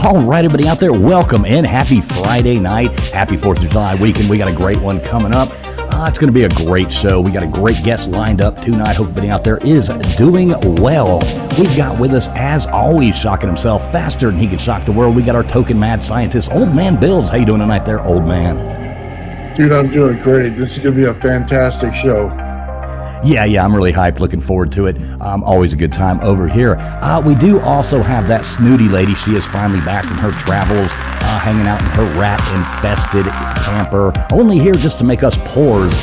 All right, everybody out there, welcome in. Happy Friday night. Happy 4th of July weekend. We got a great one coming up. It's going to be a great show. We got a great guest lined up tonight. Hope everybody out there is doing well. We've got with us, as always, shocking himself faster than he can shock the world. We got our token mad scientist, Old Man Bills. How you doing tonight there, old man? Dude, I'm doing great. This is going to be a fantastic show. Yeah, I'm really hyped. Looking forward to it. Always a good time over here. We do also have that snooty lady. She is finally back from her travels, hanging out in her rat-infested camper. Only here just to make us poors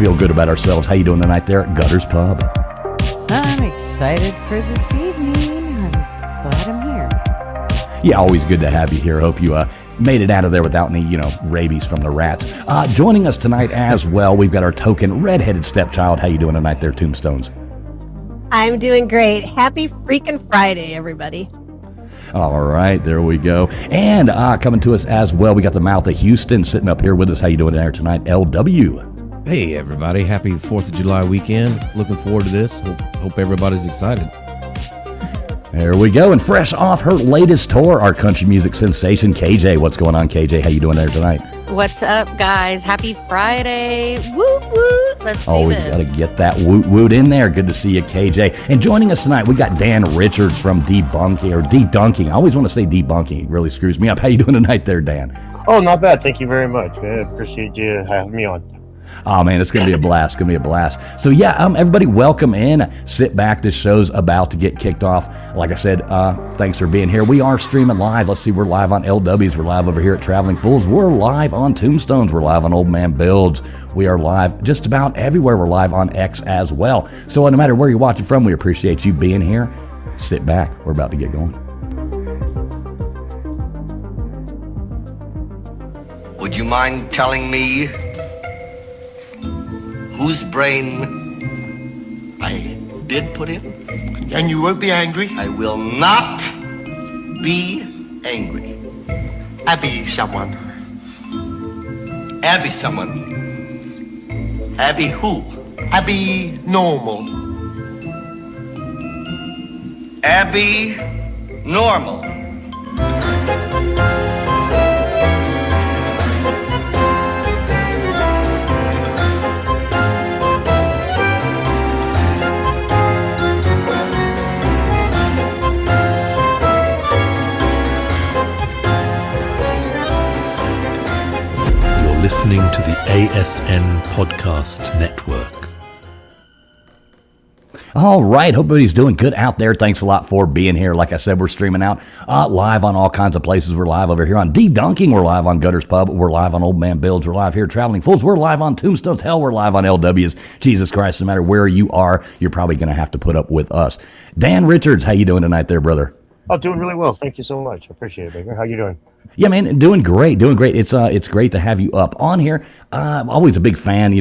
feel good about ourselves. How you doing tonight there at Gutters Pub? I'm excited for this evening. I'm glad I'm here. Yeah, always good to have you here. Hope you made it out of there without any, rabies from the rats. Joining us tonight as well, we've got our token redheaded stepchild. How you doing tonight there, Tombstones? I'm doing great. Happy freaking Friday, everybody. All right, there we go. And coming to us as well, we got the mouth of Houston sitting up here with us. How you doing there tonight, LW? Hey, everybody. Happy 4th of July weekend. Looking forward to this. Hope everybody's excited. There we go. And fresh off her latest tour, our country music sensation, KJ. What's going on, KJ? How you doing there tonight? What's up, guys? Happy Friday. Woot, woot. Let's do Always this. got to get that woot woot in there. Good to see you, KJ. And joining us tonight, we got Dan Richards from Debunking, or DeDunking. I always want to say Debunking. It really screws me up. How you doing tonight there, Dan? Oh, not bad. Thank you very much. I appreciate you having me on. Oh, man, it's going to be a blast. It's going to be a blast. So, yeah, everybody welcome in. Sit back. This show's about to get kicked off. Like I said, thanks for being here. We are streaming live. Let's see, we're live on LWs. We're live over here at Traveling Fools. We're live on Tombstones. We're live on Old Man Builds. We are live just about everywhere. We're live on X as well. So, no matter where you're watching from, we appreciate you being here. Sit back. We're about to get going. Would you mind telling me whose brain I did put in? And you won't be angry? I will not be angry. Abby someone. Abby someone. Abby who? Abby normal. Abby normal. Listening to the ASN Podcast Network. All right, hope everybody's doing good out there. Thanks a lot for being here. Like I said, we're streaming out live on all kinds of places. We're live over here on DeDunking. We're live on Gutters Pub. We're live on Old Man Builds. We're live here at Traveling Fools. We're live on Tombstones. Hell, we're live on LWs. Jesus Christ, no matter where you are, you're probably going to have to put up with us. Dan Richards, how you doing tonight there, brother? Oh, doing really well. Thank you so much. I appreciate it, Baker. How you doing? Yeah, man, doing great. It's great to have you up on here. I'm always a big fan,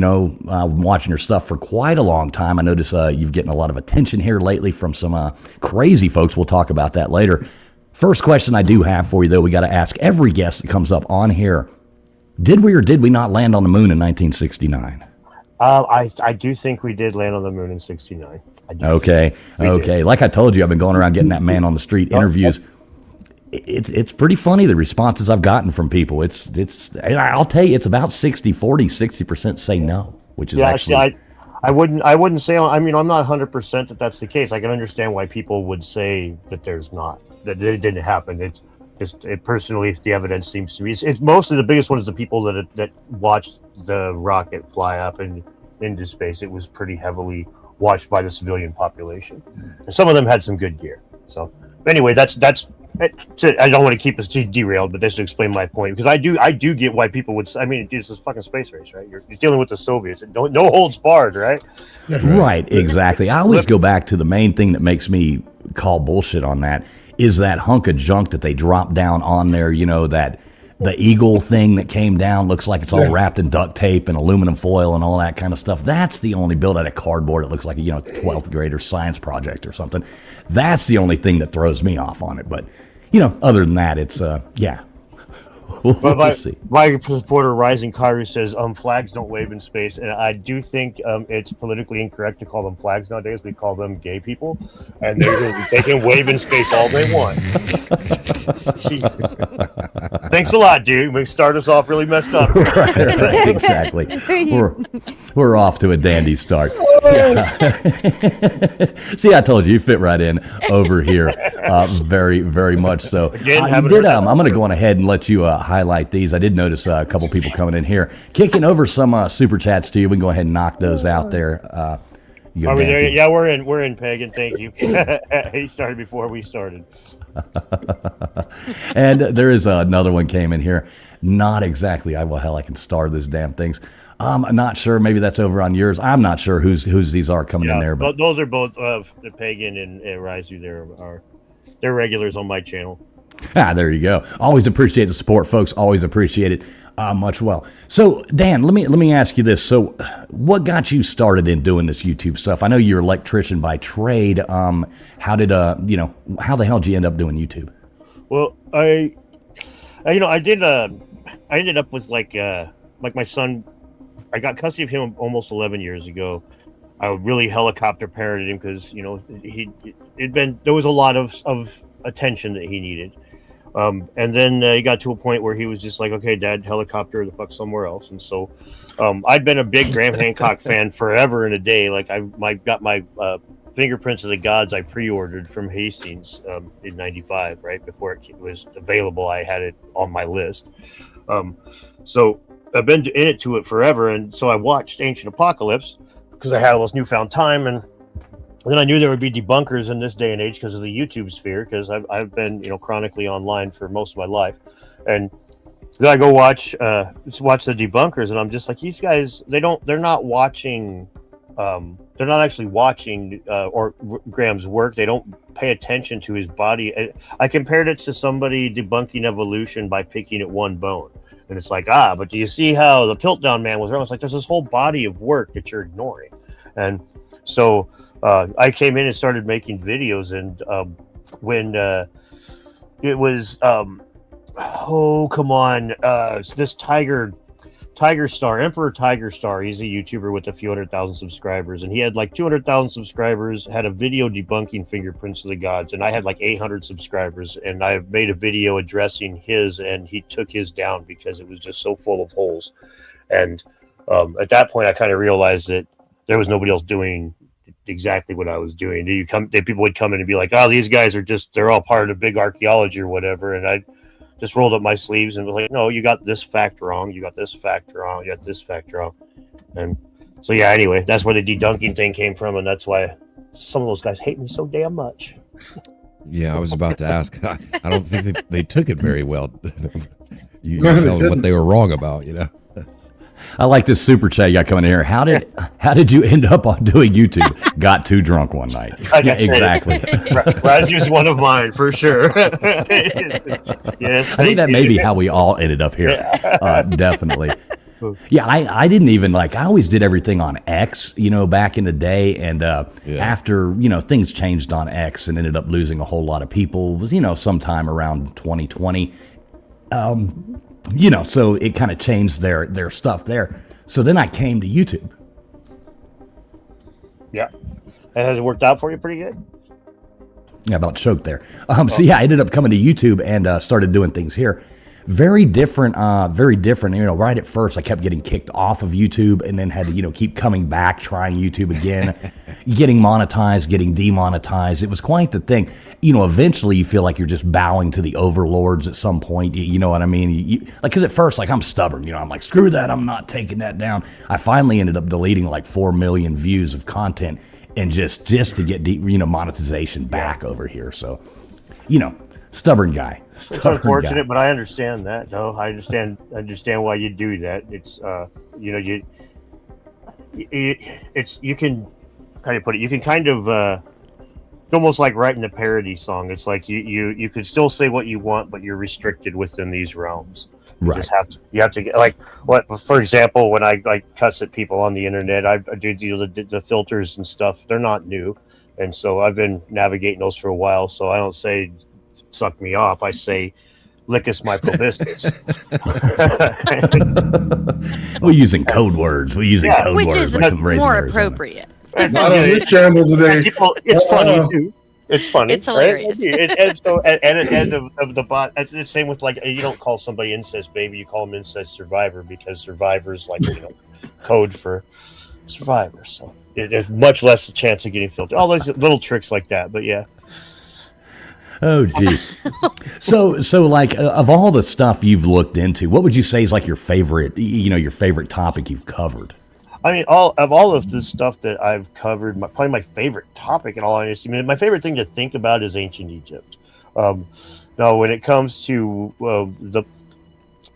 watching your stuff for quite a long time. I notice you've getting a lot of attention here lately from some crazy folks. We'll talk about that later. First question I do have for you, though, we got to ask every guest that comes up on here, did we or did we not land on the moon in 1969? I do think we did land on the moon in 69. Okay. Like I told you, I've been going around getting that man on the street interviews. It's pretty funny, the responses I've gotten from people. I'll tell you, it's about 60-40, 60% say no, which is actually... I wouldn't say, I'm not 100% that that's the case. I can understand why people would say that there's not, that it didn't happen. It's just, personally, the evidence seems to be, it's mostly the biggest one is the people that watched the rocket fly up and into space. It was pretty heavily watched by the civilian population. And some of them had some good gear. So anyway, that's I don't want to keep us too derailed, but this to explain my point, because I do get why people would. I mean, it's this fucking space race, right? You're dealing with the Soviets, and no holds barred, right? Right, exactly. I always go back to the main thing that makes me call bullshit on that is that hunk of junk that they drop down on there. You know, that the eagle thing that came down looks like it's all wrapped in duct tape and aluminum foil and all that kind of stuff. That's the only built out of cardboard. It looks like a 12th grader science project or something. That's the only thing that throws me off on it. But other than that, it's We'll see. My supporter Rising Karu says flags don't wave in space, and I do think it's politically incorrect to call them flags nowadays. We call them gay people, and they can wave in space all they want. Jesus. Thanks a lot, dude. We start us off really messed up. right, exactly. We're off to a dandy start. See, I told you fit right in over here, very, very much so. Again, I'm going to go on ahead and let you highlight these. I did notice a couple people coming in here, kicking over some super chats to you. We can go ahead and knock those out there. Are we there? Yeah, we're in, Pagan. Thank you. He started before we started. And there is another one came in here. Not exactly. I can start this damn things. I'm not sure. Maybe that's over on yours. I'm not sure whose these are coming in there. But those are both the Pagan and Rizu. They're regulars on my channel. There you go. Always appreciate the support, folks. Always appreciate it much well. So, Dan, let me ask you this. So, what got you started in doing this YouTube stuff? I know you're an electrician by trade. How did how the hell did you end up doing YouTube? Well, I ended up with like my son. I got custody of him almost 11 years ago. I really helicopter parented him because there was a lot of attention that he needed. And then he got to a point where he was just like, okay, Dad, helicopter the fuck somewhere else. And so I'd been a big Graham Hancock fan forever and a day. Like I got my Fingerprints of the Gods I pre-ordered from Hastings in 95, right before it was available. I had it on my list. So I've been in it to it forever. And so I watched Ancient Apocalypse because I had all this newfound time. And then I knew there would be debunkers in this day and age because of the YouTube sphere, because I've been chronically online for most of my life, and then I go watch the debunkers, and I'm just like, these guys, they're not watching, they're not actually watching or Graham's work. They don't pay attention to his body. I compared it to somebody debunking evolution by picking at one bone, and it's like, but do you see how the Piltdown Man was wrong? It's like there's this whole body of work that you're ignoring, and so. I came in and started making videos, and when it was this Tiger Star, Emperor Tiger Star, he's a YouTuber with a few 100,000 subscribers, and he had like 200,000 subscribers, had a video debunking Fingerprints of the Gods, and I had like 800 subscribers, and I made a video addressing his, and he took his down because it was just so full of holes. And at that point I kind of realized that there was nobody else doing exactly what I was doing. People would come in and be like, these guys are they're all part of big archaeology or whatever, and I just rolled up my sleeves and was like, no, you got this fact wrong, you got this fact wrong, you got this fact wrong. And so anyway, that's where the DeDunking thing came from, and that's why some of those guys hate me so damn much. Yeah, I was about to ask. I don't think they took it very well. You tell them what they were wrong about, I like this super chat you got coming in here. How did you end up on doing YouTube? Got too drunk one night. Yeah, exactly. Razu's one of mine for sure. Yes, I think that may be how we all ended up here. Definitely. Yeah, I didn't even I always did everything on X, back in the day, and after things changed on X and ended up losing a whole lot of people. It was sometime around 2020. So it kind of changed their stuff there. So then I came to YouTube. Yeah. And has it worked out for you pretty good? Yeah, about choked there. So I ended up coming to YouTube and started doing things here. Very different, very different. Right at first I kept getting kicked off of YouTube and then had to, keep coming back, trying YouTube again, getting monetized, getting demonetized. It was quite the thing. Eventually you feel like you're just bowing to the overlords at some point. You know what I mean? Because at first, I'm stubborn. I'm like, screw that. I'm not taking that down. I finally ended up deleting 4 million views of content and just to get monetization back over here. So, Stubborn guy. It's unfortunate, but I understand that. No, I understand why you do that. It's you can, how do you put it? You can kind of almost like writing a parody song. It's like you could still say what you want, but you're restricted within these realms. You have to get, like, what, for example, when I cuss at people on the internet, I do the filters and stuff. They're not new, and so I've been navigating those for a while. So I don't say suck me off. I say lickus my proboscis. We're using code words. Which is more appropriate. Not on this channel today. It's funny too. It's funny. It's hilarious. Right? And so, at the end of the bot, it's the same with, like, you don't call somebody incest baby, you call them incest survivor, because survivors, like, code for survivors. So there's much less chance of getting filtered. All those little tricks like that, but yeah. Oh, geez. So like, of all the stuff you've looked into, what would you say is like your favorite, your favorite topic you've covered? I mean, all of the stuff that I've covered, probably my favorite topic, in all honesty, my favorite thing to think about is ancient Egypt. Now, when it comes to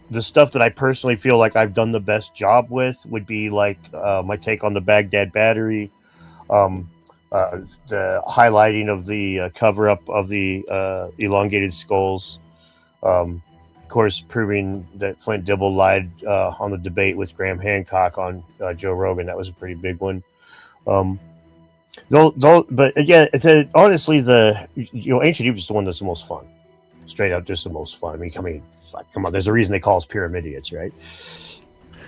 the stuff that I personally feel like I've done the best job with would be like my take on the Baghdad Battery, the highlighting of the cover-up of the elongated skulls. Of course, proving that Flint Dibble lied on the debate with Graham Hancock on Joe Rogan. That was a pretty big one. But again, honestly, ancient Egypt is the one that's the most fun. Straight up, just the most fun. I mean, come on. There's a reason they call us pyramidians, right?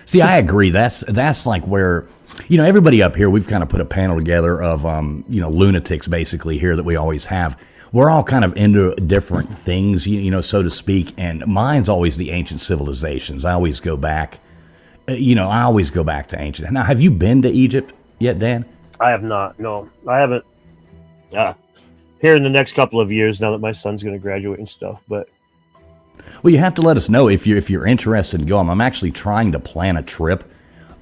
See, I agree. That's like where, everybody up here, we've kind of put a panel together of, lunatics basically here that we always have. We're all kind of into different things, so to speak. And mine's always the ancient civilizations. I always go back, to ancient. Now, have you been to Egypt yet, Dan? I have not. No, I haven't. Here in the next couple of years, now that my son's going to graduate and stuff, but. Well, you have to let us know if you're interested in going. I'm actually trying to plan a trip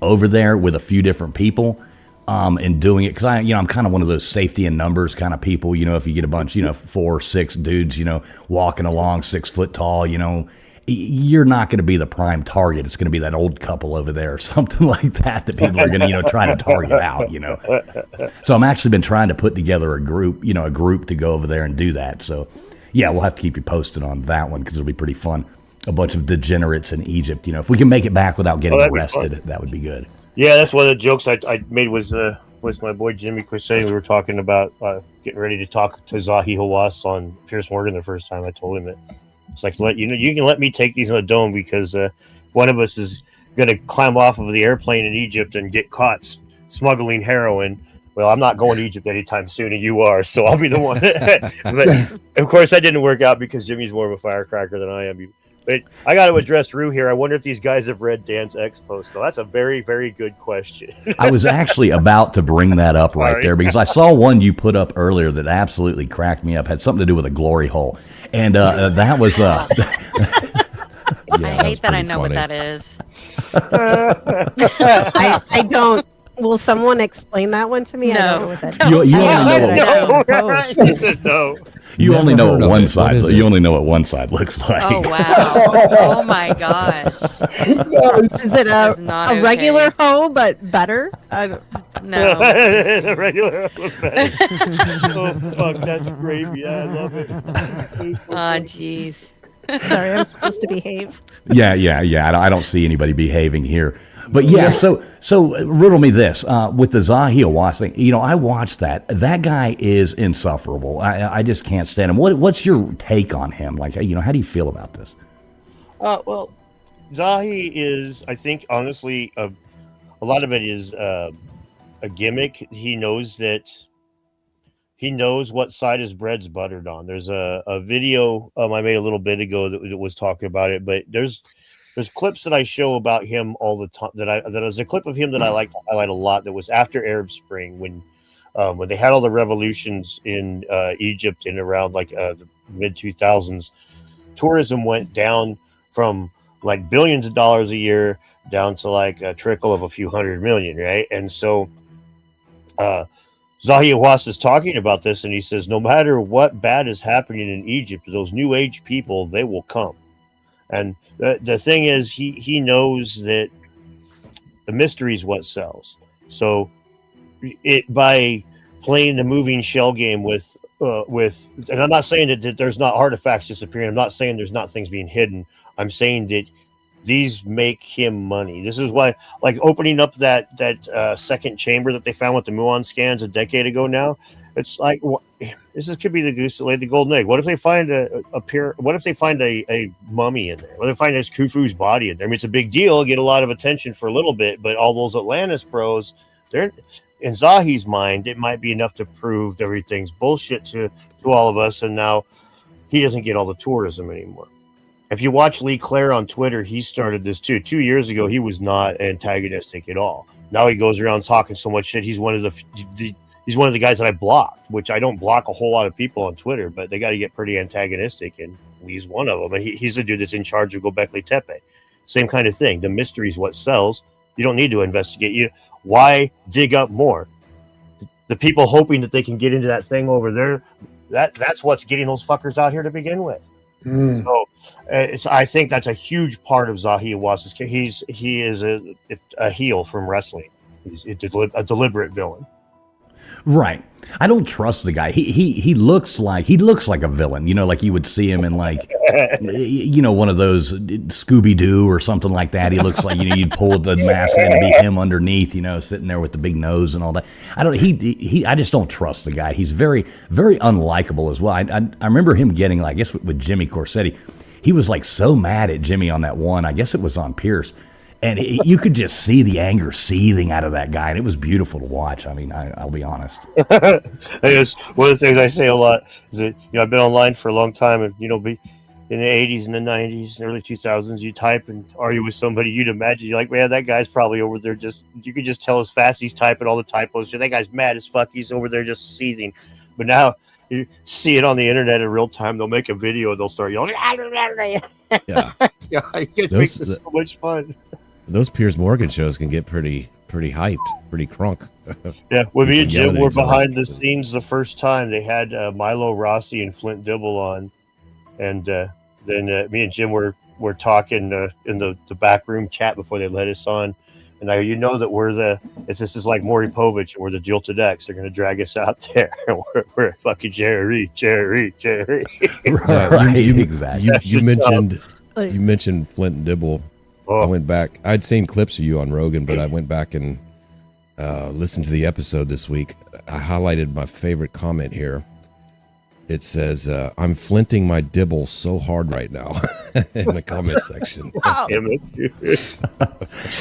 over there with a few different people, and doing it because I'm kind of one of those safety in numbers kind of people. If you get a bunch, 4 or 6 dudes, walking along 6 foot tall, you're not going to be the prime target. It's going to be that old couple over there or something like that people are going to, try to target out, So I'm actually been trying to put together a group to go over there and do that. So. Yeah, we'll have to keep you posted on that one because it'll be pretty fun. A bunch of degenerates in Egypt. If we can make it back without getting arrested, that would be good. Yeah, that's one of the jokes I made with my boy Jimmy Crusade. We were talking about getting ready to talk to Zahi Hawass on Piers Morgan the first time. I told him that it's like, you can let me take these on a dome because one of us is going to climb off of the airplane in Egypt and get caught smuggling heroin. Well, I'm not going to Egypt anytime soon, and you are, so I'll be the one. But, of course, that didn't work out because Jimmy's more of a firecracker than I am. But I got to address Rue here. I wonder if these guys have read Dan's X post. So that's a very, very good question. I was actually about to bring that up right there because I saw one you put up earlier that absolutely cracked me up. Had something to do with a glory hole. And that was... I hate that I know funny. What that is. I don't... Will someone explain that one to me? No. I don't know what that is. No. You only know what one side. You only know what one side looks like. Oh wow! Oh my gosh! Is it a regular hoe but better? No. A regular hoe but better. Oh fuck! That's gravy. I love it. Oh jeez. Sorry, I'm supposed to behave. Yeah. I don't see anybody behaving here. But yeah, so riddle me this with the Zahi Hawass thing. I watched that. That guy is insufferable. I just can't stand him. What's your take on him? Like, how do you feel about this? Well, Zahi is, I think, honestly, a lot of it is a gimmick. He knows what side his bread's buttered on. There's a video I made a little bit ago that was talking about it, but there's clips that I show about him all the time. That was a clip of him that I like to highlight a lot. That was after Arab Spring when they had all the revolutions in Egypt in around like the mid 2000s. Tourism went down from like billions of dollars a year down to like a trickle of a few $100 million, right? And so Zahi Hawass is talking about this, and he says, no matter what bad is happening in Egypt, those new age people, they will come. And the thing is, he knows that the mystery is what sells. So it by playing the moving shell game with, and I'm not saying that there's not artifacts disappearing. I'm not saying there's not things being hidden. I'm saying that these make him money. This is why, like opening up that second chamber that they found with the muon scans a decade ago. Now it's like could be the goose that laid the golden egg. What if they find What if they find a mummy in there? What if they find this Khufu's body in there? I mean, it's a big deal. Get a lot of attention for a little bit, but all those Atlantis bros, they're in Zahi's mind. It might be enough to prove everything's bullshit to all of us, and now he doesn't get all the tourism anymore. If you watch Lee Clare on Twitter, he started this too. 2 years ago, he was not antagonistic at all. Now he goes around talking so much shit. He's one of the guys that I blocked, which I don't block a whole lot of people on Twitter, but they got to get pretty antagonistic, and Lee's one of them. And he's the dude that's in charge of Göbekli Tepe. Same kind of thing. The mystery is what sells. You don't need to investigate. Why dig up more? The people hoping that they can get into that thing over there, that's what's getting those fuckers out here to begin with. So I think that's a huge part of Zahi Hawass's case. He is a heel from wrestling. He's a deliberate villain. Right. I don't trust the guy. He looks like a villain. Like you would see him in like one of those Scooby-Doo or something like that. He looks like you'd pull the mask and it'd be him underneath, sitting there with the big nose and all that. I just don't trust the guy. He's very, very unlikable as well. I remember him getting, I guess with Jimmy Corsetti, he was like so mad at Jimmy on that one. I guess it was on Pierce. And you could just see the anger seething out of that guy, and it was beautiful to watch. I mean, I'll be honest. I guess one of the things I say a lot is that I've been online for a long time, and be in the 80s and the 90s, early 2000s, you type and argue with somebody, you'd imagine you're like, man, that guy's probably over there you could just tell as fast he's typing all the typos. That guy's mad as fuck. He's over there just seething. But now you see it on the internet in real time. They'll make a video and they'll start yelling. Yeah, it makes this so much fun. Those Piers Morgan shows can get pretty hyped, pretty crunk. Yeah, when me and Jim were behind the scenes the first time, they had Milo Rossi and Flint Dibble on, and then me and Jim were talking in the back room chat before they let us on, and that this is like Maury Povich, and we're the Jilted X. They're going to drag us out there. we're fucking Jerry. Right, exactly. You mentioned Flint and Dibble. Oh. I went back. I'd seen clips of you on Rogan, but I went back and listened to the episode this week. I highlighted my favorite comment here. It says, I'm flinting my dibble so hard right now in the comment section.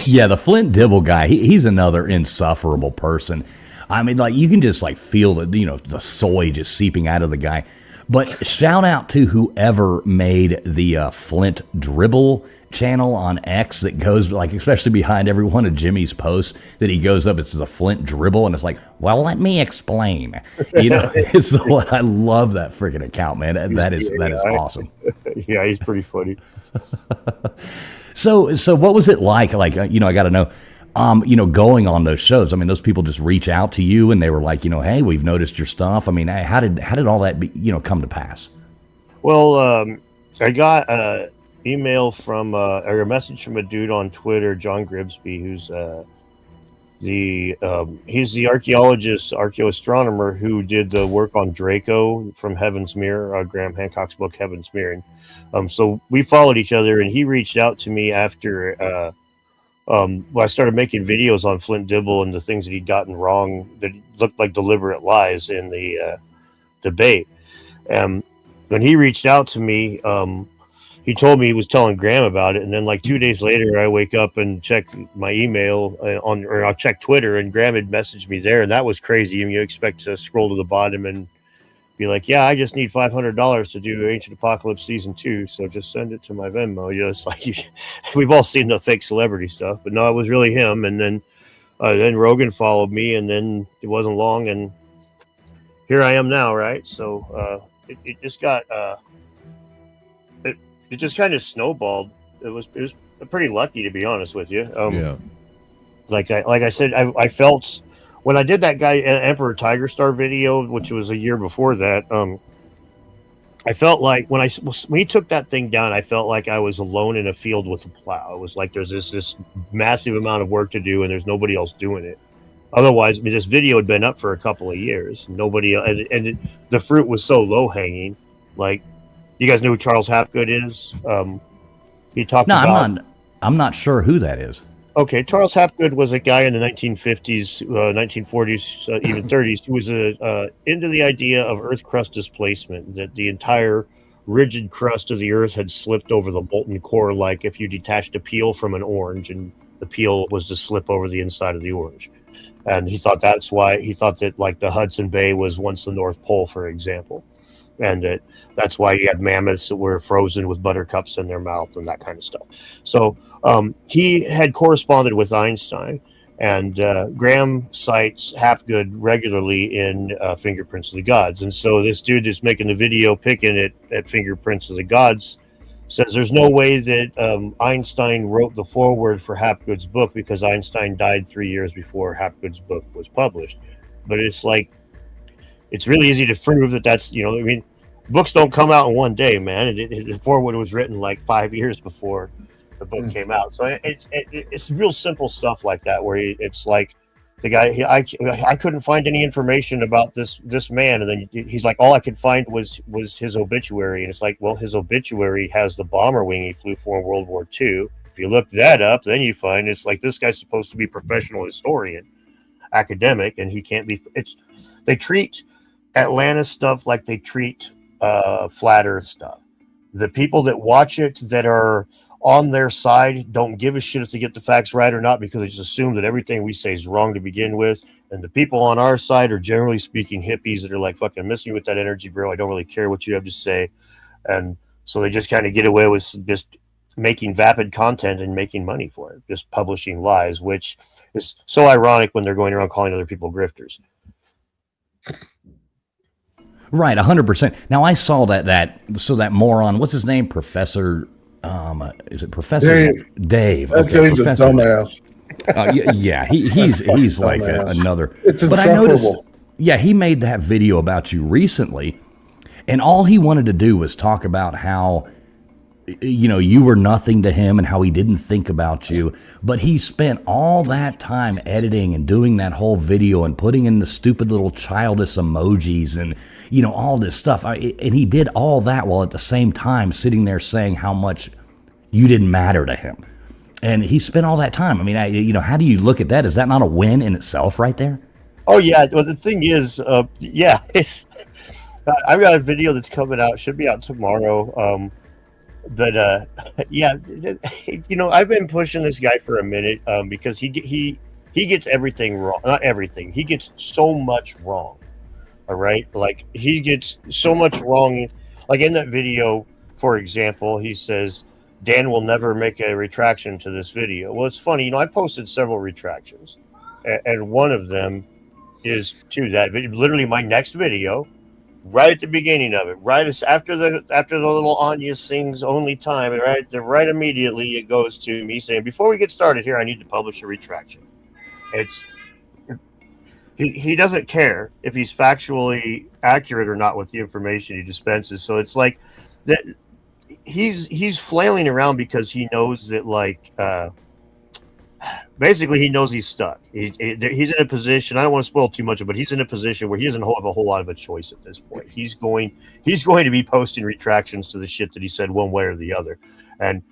Yeah, the Flint Dibble guy, he's another insufferable person. I mean, like, you can just like feel the soy just seeping out of the guy. But shout out to whoever made the Flint Dribble channel on X that goes, like, especially behind every one of Jimmy's posts that he goes up, it's the Flint Dribble, and it's like, well, let me explain. It's I love that freaking account, man. That is awesome. Yeah, he's pretty funny. So what was it like? Like, I got to know. Going on those shows, I mean, those people just reach out to you and they were like, hey, we've noticed your stuff. I mean, how did all that come to pass? Well, I got an email or a message from a dude on Twitter, John Gribsby, who's he's the archaeoastronomer who did the work on Draco from Heaven's Mirror, Graham Hancock's book Heaven's Mirror. And so we followed each other, and he reached out to me after I started making videos on Flint Dibble and the things that he'd gotten wrong that looked like deliberate lies in the debate. When he reached out to me, he told me he was telling Graham about it. And then like 2 days later, I wake up and check my email or I'll check Twitter, and Graham had messaged me there. And that was crazy. I mean, you expect to scroll to the bottom and be like, yeah, I just need $500 to do Ancient Apocalypse Season 2, so just send it to my Venmo. It's like we've all seen the fake celebrity stuff, but no, it was really him. And then Rogan followed me, and then it wasn't long, and here I am now, right? So it just got it just kind of snowballed. It was pretty lucky, to be honest with you. Yeah. Like I said, I felt when I did that guy Emperor Tiger Star video, which was a year before that, I felt like when he took that thing down, I felt like I was alone in a field with a plow. It was like there's this massive amount of work to do, and there's nobody else doing it. Otherwise, I mean, this video had been up for a couple of years. The fruit was so low hanging. Like, you guys know who Charles Hapgood is? He talked about. I'm not sure who that is. Okay, Charles Hapgood was a guy in the 1950s, 1940s, even 30s, who was into the idea of Earth crust displacement, that the entire rigid crust of the Earth had slipped over the molten core, like if you detached a peel from an orange and the peel was to slip over the inside of the orange. And he thought that like the Hudson Bay was once the North Pole, for example. And that's why you had mammoths that were frozen with buttercups in their mouth and that kind of stuff. So he had corresponded with Einstein, and Graham cites Hapgood regularly in Fingerprints of the Gods. And so this dude is making the video picking at Fingerprints of the Gods says there's no way that Einstein wrote the foreword for Hapgood's book because Einstein died 3 years before Hapgood's book was published. But it's like, it's really easy to prove that that's, I mean, books don't come out in one day, man. The foreword was written like 5 years before the book came out. So it's real simple stuff like that, where it's like the guy, I couldn't find any information about this man. And then he's like, all I could find was his obituary. And it's like, well, his obituary has the bomber wing he flew for in World War II. If you look that up, then you find it's like, this guy's supposed to be a professional historian, academic, and he can't be. They treat Atlantis stuff like they treat flat earth stuff. The people that watch it that are on their side don't give a shit if they get the facts right or not, because they just assume that everything we say is wrong to begin with. And the people on our side are generally speaking hippies that are like, fucking miss me with that energy, bro. I don't really care what you have to say. And so they just kind of get away with just making vapid content and making money for it, just publishing lies, which is so ironic when they're going around calling other people grifters. Right, 100%. Now I saw that moron, what's his name? Professor, is it Professor Dave? Okay, he's a dumbass. Yeah, he's like another. It's but insufferable. I noticed, yeah, he made that video about you recently, and all he wanted to do was talk about how, you were nothing to him and how he didn't think about you. But he spent all that time editing and doing that whole video and putting in the stupid little childish emojis and, all this stuff. And he did all that while at the same time sitting there saying how much you didn't matter to him. And he spent all that time. I mean, how do you look at that? Is that not a win in itself right there? Oh, yeah. Well, the thing is, it's I've got a video that's coming out, should be out tomorrow. I've been pushing this guy for a minute because he gets everything wrong. Not everything. He gets so much wrong. All right. Like, he gets so much wrong. Like in that video, for example, he says, Dan will never make a retraction to this video. Well, it's funny. I posted several retractions, and one of them is to that video. Literally my next video, right at the beginning of it, right after the little Anya sings "Only Time," and right immediately it goes to me saying, "Before we get started here, I need to publish a retraction." He doesn't care if he's factually accurate or not with the information he dispenses. So it's like that he's flailing around because he knows that basically he knows he's stuck. He's in a position. I don't want to spoil too much, but he's in a position where he doesn't have a whole lot of a choice at this point. He's going to be posting retractions to the shit that he said one way or the other, and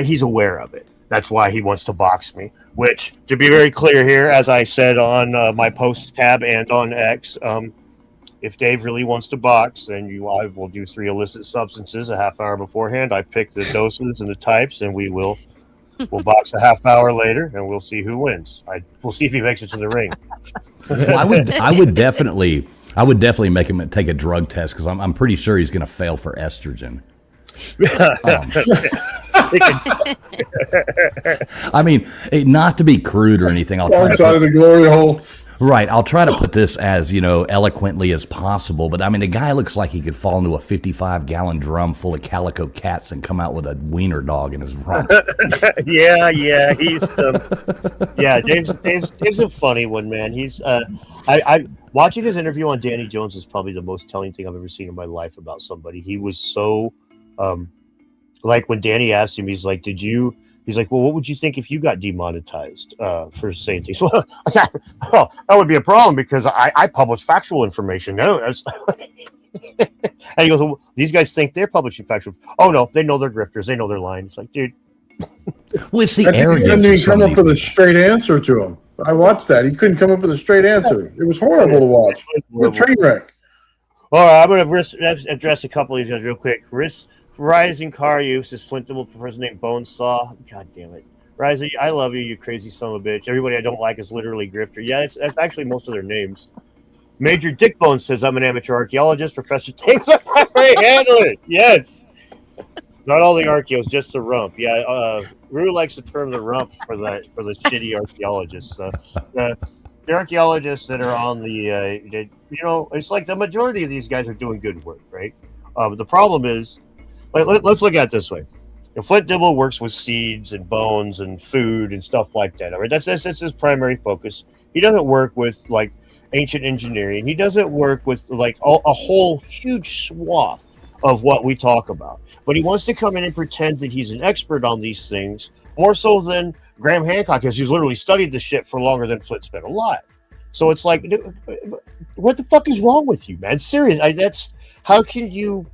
he's aware of it. That's why he wants to box me. Which, to be very clear here, as I said on my posts tab and on X, if Dave really wants to box, then I will do 3 illicit substances a half hour beforehand. I pick the doses and the types, and we'll box a half hour later, and we'll see who wins. We'll see if he makes it to the ring. Well, I would definitely make him take a drug test because I'm pretty sure he's going to fail for estrogen. Wrong I mean, not to be crude or anything. side of the glory hole. Right. I'll try to put this as, eloquently as possible. But I mean, the guy looks like he could fall into a 55-gallon drum full of calico cats and come out with a wiener dog in his rump. yeah, he's Dave's a funny one, man. He's I watching his interview on Danny Jones is probably the most telling thing I've ever seen in my life about somebody. He was so like when Danny asked him, he's like, he's like, well, what would you think if you got demonetized for saying things? Well, that would be a problem because I publish factual information. No, and he goes, well, these guys think they're publishing factual. Oh no, they know they're grifters. They know they're lying. It's like, dude. Well, it's the He arrogance. couldn't even come up with a straight answer to him. I watched that. He couldn't come up with a straight answer. It was horrible to watch. It was a train wreck. All right, I'm going to address a couple of these guys real quick. Rising car use is Flint Dibble, person named Bonesaw. God damn it. Rising, I love you, you crazy son of a bitch. Everybody I don't like is literally grifter. Yeah, that's actually most of their names. Major Dick Bones says, I'm an amateur archaeologist. Professor takes my primary handler. Yes. Not all the archaeos, just the rump. Yeah, Rue likes the term the rump for the shitty archaeologists. The archaeologists that are on the, it's like the majority of these guys are doing good work, right? The problem is, let's look at it this way. Flint Dibble works with seeds and bones and food and stuff like that. All right, that's his primary focus. He doesn't work with like ancient engineering. He doesn't work with like a whole huge swath of what we talk about. But he wants to come in and pretend that he's an expert on these things, more so than Graham Hancock, because he's literally studied the shit for longer than Flint's been alive. So it's like, what the fuck is wrong with you, man? Serious. How can you?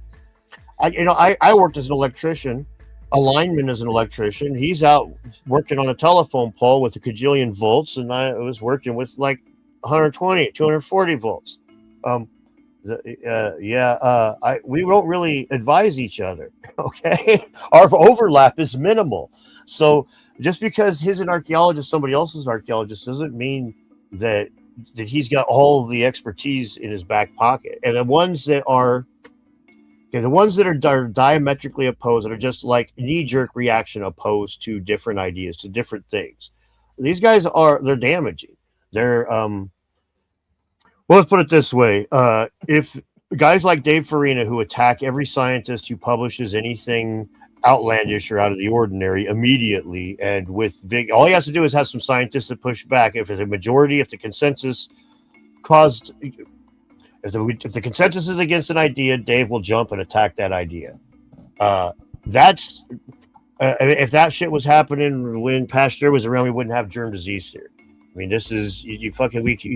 I worked as an electrician, a lineman as an electrician. He's out working on a telephone pole with a cajillion volts, and I was working with like 120, 240 volts. We don't really advise each other. Okay, our overlap is minimal. So just because he's an archaeologist, somebody else is an archaeologist, doesn't mean that he's got all of the expertise in his back pocket. And the ones that are diametrically opposed, that are just like knee-jerk reaction opposed to different ideas, to different things, these guys they're damaging. They're well, let's put it this way. If guys like Dave Farina, who attack every scientist who publishes anything outlandish or out of the ordinary immediately, and all he has to do is have some scientists to push back. If it's a majority, if the consensus if the consensus is against an idea, Dave will jump and attack that idea. If that shit was happening when Pasteur was around, we wouldn't have germ disease here. I mean, this is you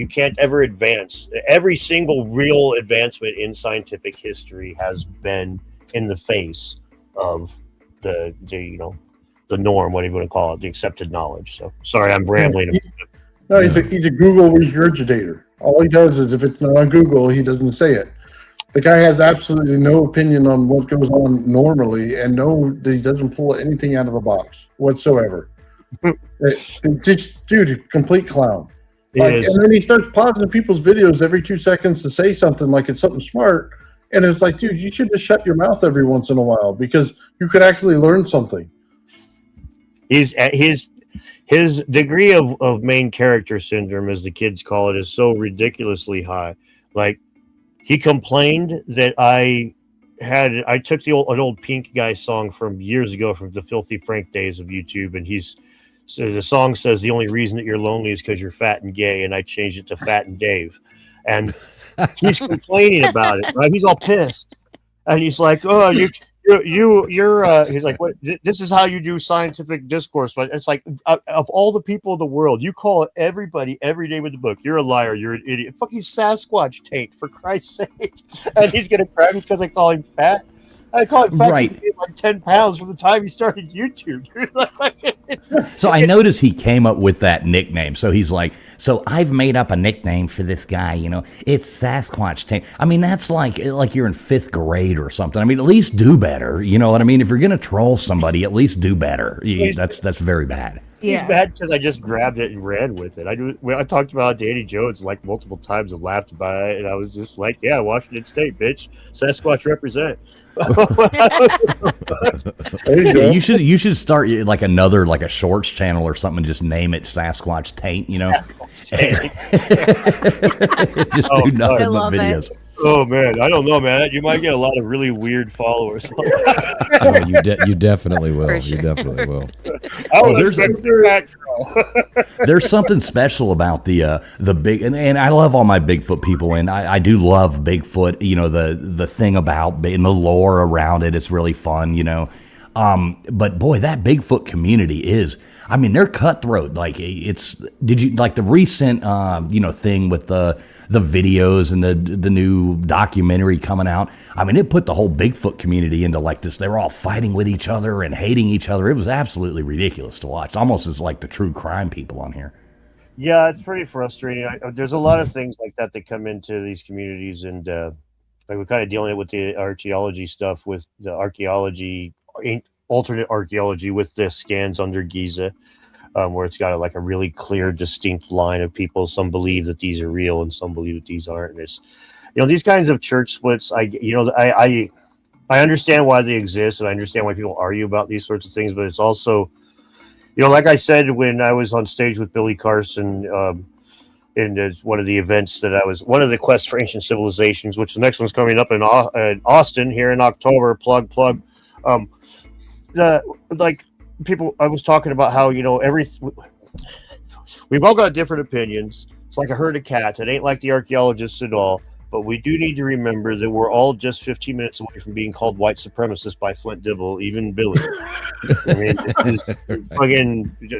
can't ever advance. Every single real advancement in scientific history has been in the face of the norm, whatever you want to call it, the accepted knowledge. So sorry, I'm rambling. No, he's a Google regurgitator. All he does is, if it's not on Google, he doesn't say it. The guy has absolutely no opinion on what goes on normally, and he doesn't pull anything out of the box whatsoever. Just, dude, complete clown. And then he starts pausing people's videos every 2 seconds to say something like it's something smart, and it's like, dude, you should just shut your mouth every once in a while because you could actually learn something. His degree of main character syndrome, as the kids call it, is so ridiculously high. Like, he complained that I took an old Pink Guy song from years ago from the Filthy Frank days of YouTube, and so the song says the only reason that you're lonely is because you're fat and gay, and I changed it to Fat and Dave. And he's complaining about it, right? He's all pissed, and he's like, "Oh, you're." He's like, "What? This is how you do scientific discourse?" But it's like, of all the people in the world, you call everybody every day with the book, "You're a liar. You're an idiot." Fucking Sasquatch Tate, for Christ's sake! And he's gonna cry because I call him fat. I call him fat. Right. He gained like 10 pounds from the time he started YouTube. So I noticed he came up with that nickname. So he's like, so I've made up a nickname for this guy, it's Sasquatch Tank. I mean, that's like you're in 5th grade or something. I mean, at least do better. You know what I mean? If you're going to troll somebody, at least do better. That's very bad. He's bad because I just grabbed it and ran with it. I talked about Danny Jones like multiple times and laughed about it, and I was just like, yeah, Washington State, bitch. Sasquatch represent. There you go. Yeah, you should start like a shorts channel or something. And just name it Sasquatch Taint. You know, just do nothing I but love it. videos. Oh man, I don't know, man. You might get a lot of really weird followers. Oh, you definitely will. For You sure. definitely will. There's something special about the big, and I love all my Bigfoot people, and I do love Bigfoot. You know, the thing about and the lore around it. It's really fun. You know, but boy, that Bigfoot community is. I mean, they're cutthroat. Like it's. Did you like the recent thing with the videos and the new documentary coming out? I mean, it put the whole Bigfoot community into like this. They were all fighting with each other and hating each other. It was absolutely ridiculous to watch. Almost as like the true crime people on here. Yeah, it's pretty frustrating. There's a lot of things like that come into these communities, and like we're kind of dealing with the archaeology stuff, with the archaeology, alternate archaeology with the scans under Giza. Where it's got a really clear, distinct line of people. Some believe that these are real, and some believe that these aren't. And it's, these kinds of church splits. I understand why they exist, and I understand why people argue about these sorts of things. But it's also, like I said when I was on stage with Billy Carson in one of the events that I was, one of the quests for ancient civilizations, which the next one's coming up in Austin here in October. Plug. People, I was talking about how we've all got different opinions. It's like a herd of cats. It ain't like the archaeologists at all, but we do need to remember that we're all just 15 minutes away from being called white supremacists by Flint Dibble, even Billy. I mean,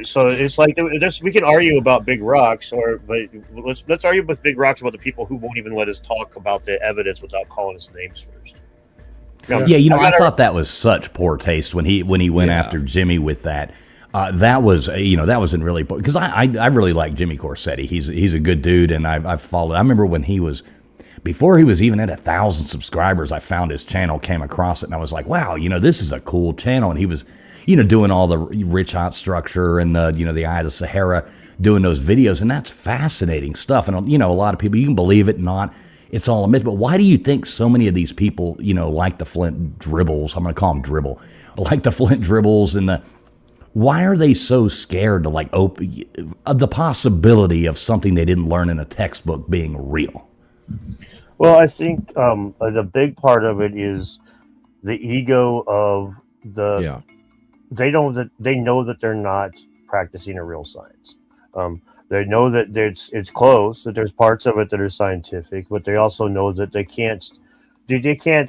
so it's like we can argue about big rocks, but let's argue with big rocks about the people who won't even let us talk about the evidence without calling us names first. Yeah, I thought that was such poor taste when he went after Jimmy with that. That wasn't really, because I really like Jimmy Corsetti. He's a good dude, and I've followed. I remember when before he was even at 1,000 subscribers, I found his channel, came across it, and I was like, wow, this is a cool channel. And he was, doing all the rich hot structure and the Eye of the Sahara, doing those videos, and that's fascinating stuff. And a lot of people, you can believe it, not. It's all a myth. But why do you think so many of these people, like the Flint Dribbles, I'm going to call them Dribble, like the Flint Dribbles, and why are they so scared to of the possibility of something they didn't learn in a textbook being real? Well, I think the big part of it is the ego of they know that they're not practicing a real science. They know that it's close, that there's parts of it that are scientific, but they also know that they can't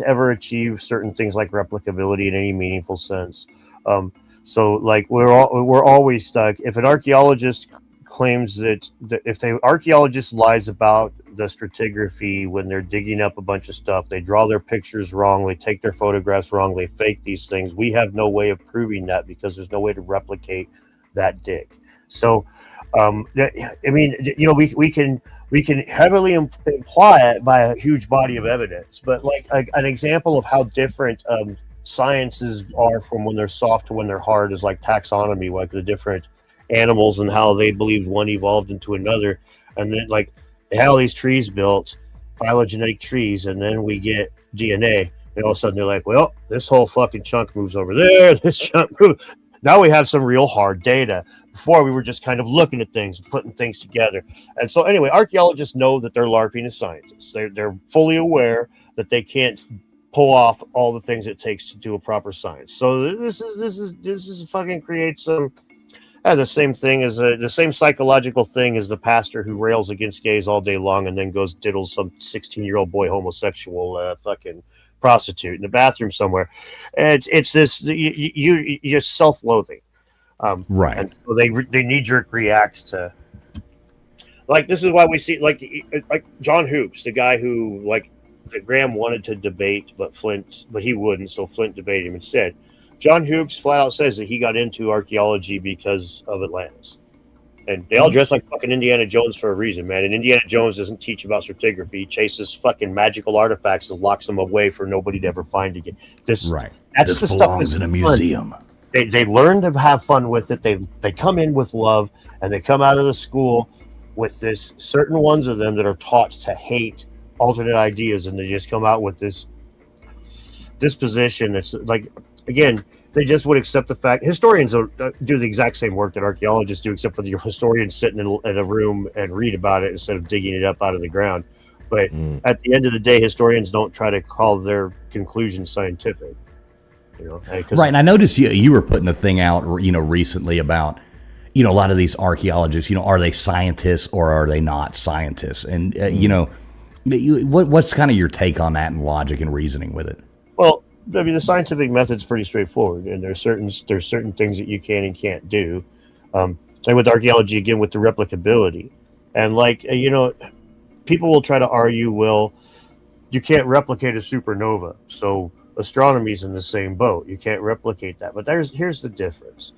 ever achieve certain things like replicability in any meaningful sense. So like we're always stuck. If an archaeologist claims that if the archaeologist lies about the stratigraphy when they're digging up a bunch of stuff, they draw their pictures wrong, they take their photographs wrong, they fake these things. We have no way of proving that because there's no way to replicate that dig. So we can heavily imply it by a huge body of evidence, but like an example of how different sciences are from when they're soft to when they're hard is like taxonomy, like the different animals and how they believed one evolved into another, and then like they had all these trees built, phylogenetic trees, and then we get DNA, and all of a sudden they're like, well, this whole fucking chunk moves over there, this chunk moves. Now we have some real hard data. Before we were just kind of looking at things and putting things together. And so anyway, archaeologists know that they're LARPing as scientists. They're fully aware that they can't pull off all the things it takes to do a proper science. So this is fucking creates some the same thing as the same psychological thing as the pastor who rails against gays all day long and then goes diddles some 16-year-old boy homosexual fucking prostitute in the bathroom somewhere. And it's this you're self-loathing. Right. And so they knee-jerk react to, like, this is why we see like John Hoops, the guy who that Graham wanted to debate, but he wouldn't, so Flint debated him instead. John Hoops flat out says that he got into archaeology because of Atlantis. And they all dress like fucking Indiana Jones for a reason, man. And Indiana Jones doesn't teach about stratigraphy. He chases fucking magical artifacts and locks them away for nobody to ever find again. That's the stuff that's in a museum. They learn to have fun with it. They come in with love, and they come out of the school with this certain ones of them that are taught to hate alternate ideas, and they just come out with this this position, it's like, again, they just would accept the fact. Historians do the exact same work that archaeologists do, except for the historians sitting in a room and read about it instead of digging it up out of the ground. But at the end of the day, historians don't try to call their conclusions scientific. Right, and I noticed you were putting a thing out, recently about, a lot of these archaeologists, are they scientists or are they not scientists? And, what's kind of your take on that and logic and reasoning with it? Well, I mean, the scientific method's pretty straightforward, and there's certain things that you can and can't do. And with archaeology, again, with the replicability, and people will try to argue, well, you can't replicate a supernova, so astronomy's in the same boat. You can't replicate that. But here's the difference.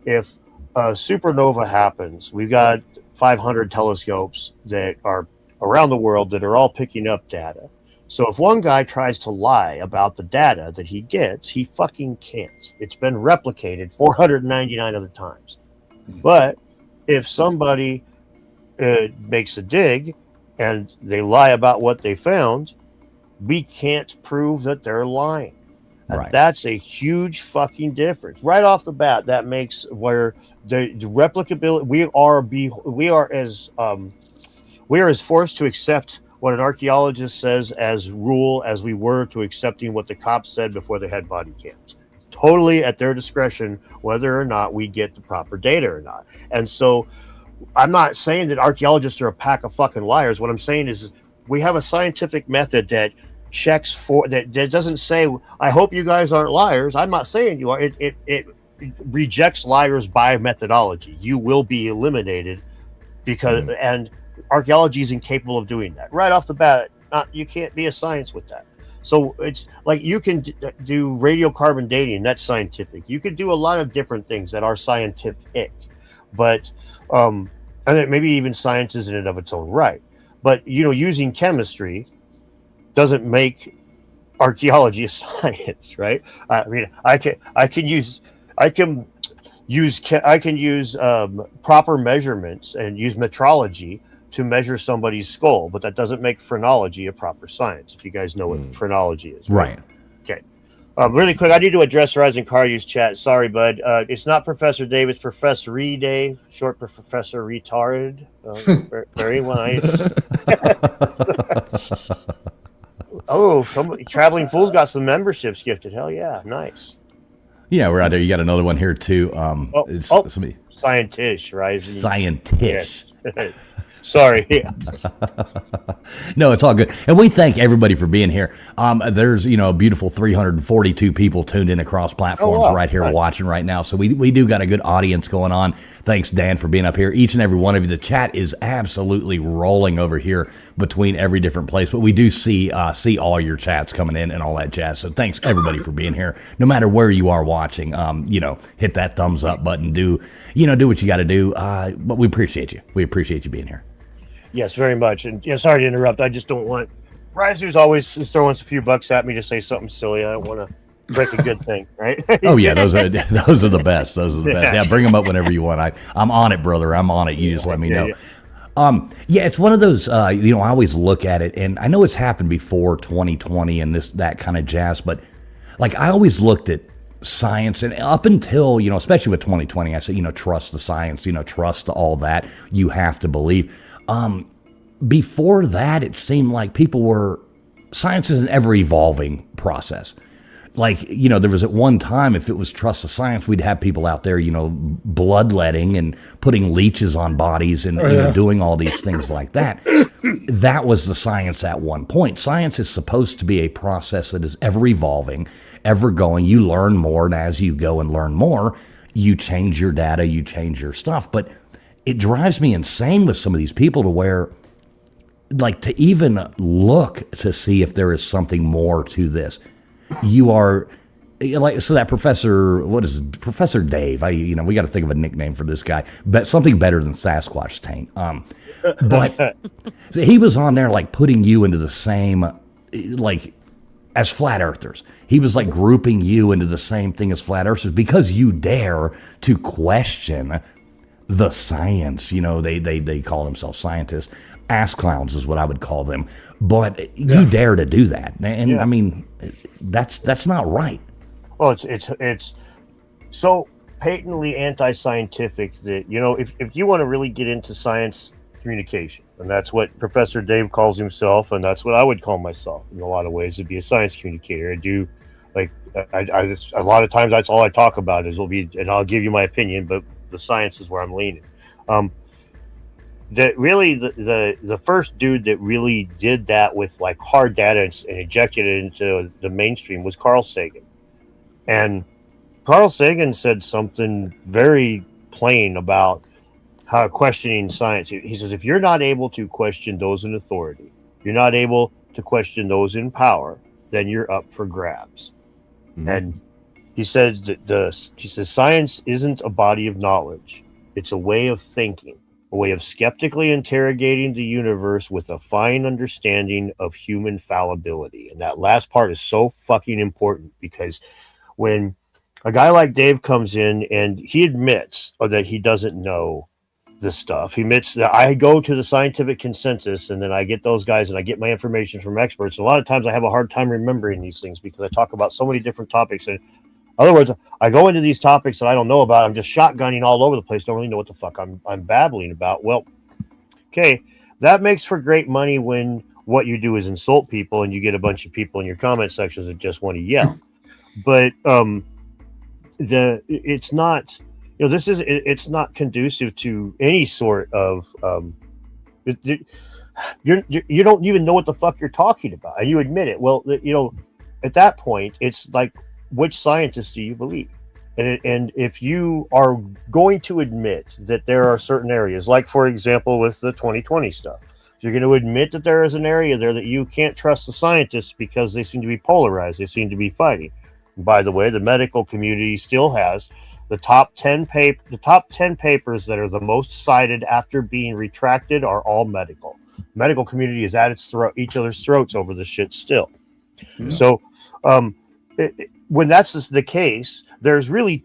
If a supernova happens, we've got 500 telescopes that are around the world that are all picking up data. So if one guy tries to lie about the data that he gets, he fucking can't. It's been replicated 499 other times. But if somebody makes a dig and they lie about what they found, we can't prove that they're lying. And right. That's a huge fucking difference. Right off the bat, that makes where the replicability, we are as forced to accept what an archaeologist says as rule as we were to accepting what the cops said before they had body cams. Totally at their discretion whether or not we get the proper data or not. And so I'm not saying that archaeologists are a pack of fucking liars. What I'm saying is we have a scientific method that checks for that doesn't say, I hope you guys aren't liars. I'm not saying you are. It rejects liars by methodology. You will be eliminated because and archaeology is incapable of doing that. Right off the bat, you can't be a science with that. So it's like you can do radiocarbon dating, that's scientific. You could do a lot of different things that are scientific, but and then maybe even science is in and of its own right. But using chemistry doesn't make archaeology a science, right? I mean, I can use proper measurements and use metrology to measure somebody's skull, but that doesn't make phrenology a proper science. If you guys know what phrenology is, right? Okay. Really quick, I need to address Rising Car Use chat. Sorry, bud. It's not Professor Dave, it's Professor Dave, short for Professor Retarded. Very nice. Oh, somebody Traveling Fool's got some memberships gifted. Hell yeah, nice. Yeah, we're out there. You got another one here too. Somebody. Scientish, Rising. Scientish. Yeah. Sorry. No, it's all good. And we thank everybody for being here. There's, a beautiful 342 people tuned in across platforms right here watching right now. So we do got a good audience going on. Thanks, Dan, for being up here. Each and every one of you. The chat is absolutely rolling over here between every different place. But we do see all your chats coming in and all that jazz. So thanks, everybody, for being here. No matter where you are watching, hit that thumbs up button. Do what you got to do. But we appreciate you. We appreciate you being here. Yes, very much. And sorry to interrupt. I just don't want Riser's always throwing a few bucks at me to say something silly. I don't want to break a good thing, right? Oh yeah, those are the best. Those are the best. Yeah, bring them up whenever you want. I'm on it, brother. I'm on it. You just let me know. Yeah, it's one of those. I always look at it, and I know it's happened before 2020 and that kind of jazz. But like I always looked at science, and up until especially with 2020, I said trust the science. Trust all that. You have to believe. Before that, it seemed like science is an ever evolving process. Like, there was at one time, if it was trust the science, we'd have people out there, bloodletting and putting leeches on bodies and doing all these things like that. That was the science at one point. Science is supposed to be a process that is ever evolving, ever going. You learn more, and as you go and learn more, you change your data, you change your stuff. But it drives me insane with some of these people to where, like, to even look to see if there is something more to this. You are like, so that Professor, what is it? Professor Dave? We got to think of a nickname for this guy, but something better than Sasquatch Taint. But so he was on there like putting you into the same, like, as flat earthers. He was like grouping you into the same thing as flat earthers because you dare to question the science. They call themselves scientists. ass clowns is what I would call them. But you dare to do that, and I mean, that's not right. Well, it's so patently anti-scientific that, you know, if you want to really get into science communication, and that's what Professor Dave calls himself, and that's what I would call myself in a lot of ways, to be a science communicator. I do, like, I just, a lot of times that's all I talk about is and I'll give you my opinion, but the science is where I'm leaning. That really the first dude that really did that with like hard data and injected it into the mainstream was Carl Sagan. And Carl Sagan said something very plain about how questioning science. He says, if you're not able to question those in authority, you're not able to question those in power, then you're up for grabs. Mm-hmm. And he says that science isn't a body of knowledge. It's a way of thinking, a way of skeptically interrogating the universe with a fine understanding of human fallibility. And that last part is so fucking important, because when a guy like Dave comes in and he admits that he doesn't know this stuff, he admits that I go to the scientific consensus and then I get those guys and I get my information from experts. A lot of times I have a hard time remembering these things because I talk about so many different topics. And in other words, I go into these topics that I don't know about. I'm just shotgunning all over the place. Don't really know what the fuck I'm babbling about. Well, okay, that makes for great money when what you do is insult people and you get a bunch of people in your comment sections that just want to yell. But it's not, you know, it's not conducive to any sort of you don't even know what the fuck you're talking about, and you admit it. Well, you know, at that point, it's like, which scientists do you believe? And if you are going to admit that there are certain areas, like for example with the 2020 stuff, if you're going to admit that there is an area there that you can't trust the scientists because they seem to be polarized, they seem to be fighting. And by the way, the medical community still has the top 10 papers that are the most cited after being retracted are all medical. Medical community is at each other's throats over this shit still. Mm-hmm. So when that's the case, there's really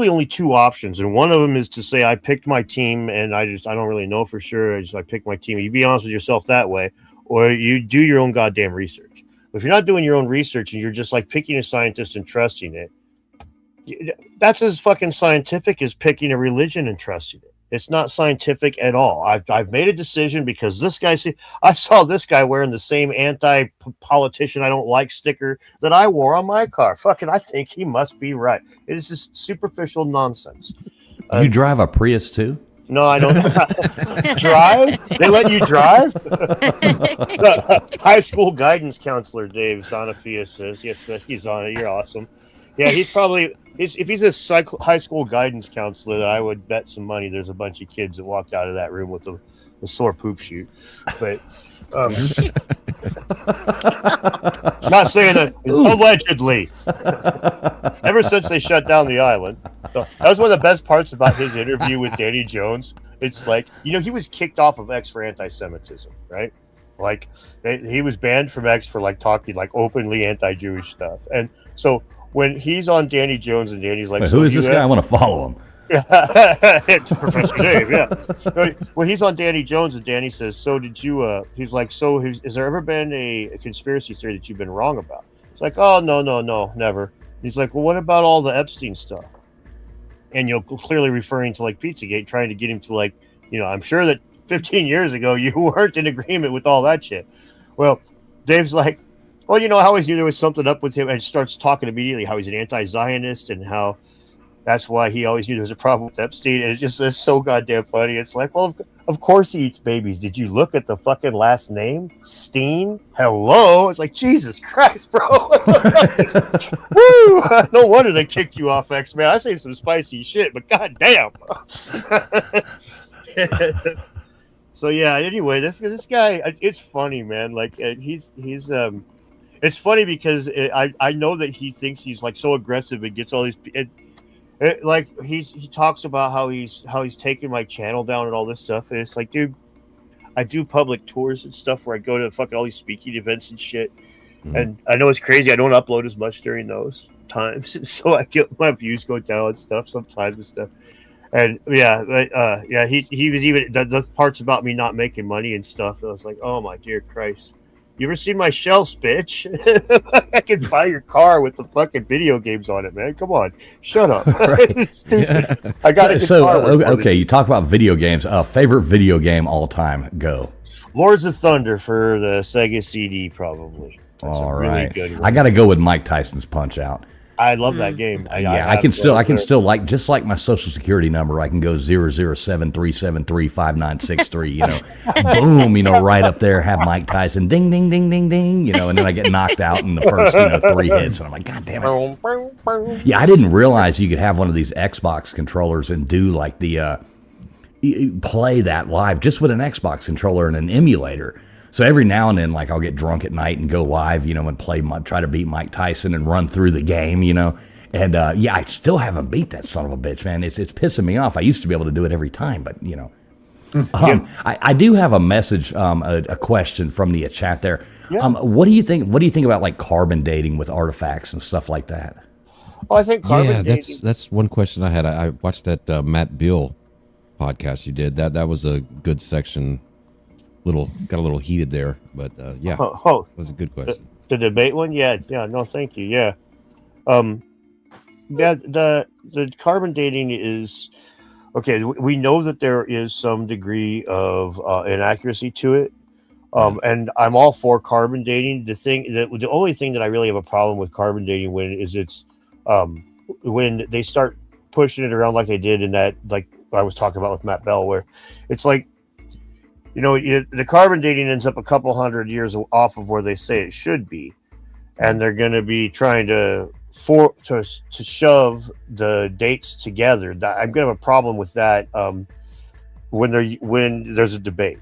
only two options, and one of them is to say I picked my team and I don't really know for sure. I picked my team. You be honest with yourself that way, or you do your own goddamn research. If you're not doing your own research and you're just like picking a scientist and trusting it, that's as fucking scientific as picking a religion and trusting it. It's not scientific at all. I've made a decision because this guy, I saw this guy wearing the same anti-politician I don't like sticker that I wore on my car. Fucking, I think he must be right. It is just superficial nonsense. You drive a Prius too? No, I don't drive. They let you drive? High school guidance counselor Dave Zanafia says, yes, he's on it. You're awesome. Yeah, he's probably, if he's a high school guidance counselor, I would bet some money there's a bunch of kids that walked out of that room with a sore poop chute. But not saying that, allegedly. Ever since they shut down the island. That was one of the best parts about his interview with Danny Jones. It's like, you know, he was kicked off of X for anti-Semitism, right? Like, he was banned from X for like talking like openly anti-Jewish stuff. And so when he's on Danny Jones and Danny's like, wait, who is this guy? I want to follow him. It's Professor Dave, yeah. Well, he's on Danny Jones and Danny says, so did you, he's like, so has there ever been a conspiracy theory that you've been wrong about? It's like, oh, no, never. He's like, well, what about all the Epstein stuff? And you're clearly referring to like Pizzagate, trying to get him to like, you know, I'm sure that 15 years ago you weren't in agreement with all that shit. Well, Dave's like, well, you know, I always knew there was something up with him, and starts talking immediately how he's an anti-Zionist and how that's why he always knew there was a problem with Epstein. And it's so goddamn funny. It's like, well, of course he eats babies. Did you look at the fucking last name? Steen? Hello? It's like, Jesus Christ, bro. Woo! No wonder they kicked you off X, man. I say some spicy shit, but goddamn. So yeah, anyway, this guy, it's funny, man. Like he's it's funny because I know that he thinks he's like so aggressive and gets all these like he talks about how he's taking my channel down and all this stuff, and it's like, dude, I do public tours and stuff where I go to fucking all these speaking events and shit, and I know it's crazy. I don't upload as much during those times, so I get my views go down and stuff sometimes and stuff. And he was even the parts about me not making money and stuff. I was like, oh my dear Christ. You ever seen my shelves, bitch? I can buy your car with the fucking video games on it, man. Come on, shut up. It's stupid. Yeah. I got okay. You talk about video games. Favorite video game all time? Go. Lords of Thunder for the Sega CD, probably. That's All a really right. good one. I got to go with Mike Tyson's Punch Out. I love that game. I can still like just like my social security number. I can go 007-373-5963. You know, boom. You know, right up there. Have Mike Tyson. Ding, ding, ding, ding, ding. You know, and then I get knocked out in the first 3 hits, and I'm like, God damn it. Yeah, I didn't realize you could have one of these Xbox controllers and do like the play that live just with an Xbox controller and an emulator. So every now and then, like, I'll get drunk at night and go live, you know, and try to beat Mike Tyson and run through the game, you know. And, I still haven't beat that son of a bitch, man. It's pissing me off. I used to be able to do it every time, but, you know. I do have a message, a question from the chat there. Yeah. What do you think about, like, carbon dating with artifacts and stuff like that? Oh, I think carbon dating. That's one question I had. I watched that Matt Bill podcast you did. That was a good section. Got a little heated there, but yeah, that was a good question. The debate one, yeah, no, thank you, yeah. The carbon dating is okay. We know that there is some degree of inaccuracy to it, and I'm all for carbon dating. The only thing that I really have a problem with carbon dating when they start pushing it around like they did in that, like I was talking about with Matt Bell, where it's like, you know, the carbon dating ends up a couple hundred years off of where they say it should be, and they're going to be trying to shove the dates together. I'm going to have a problem with that when there's a debate.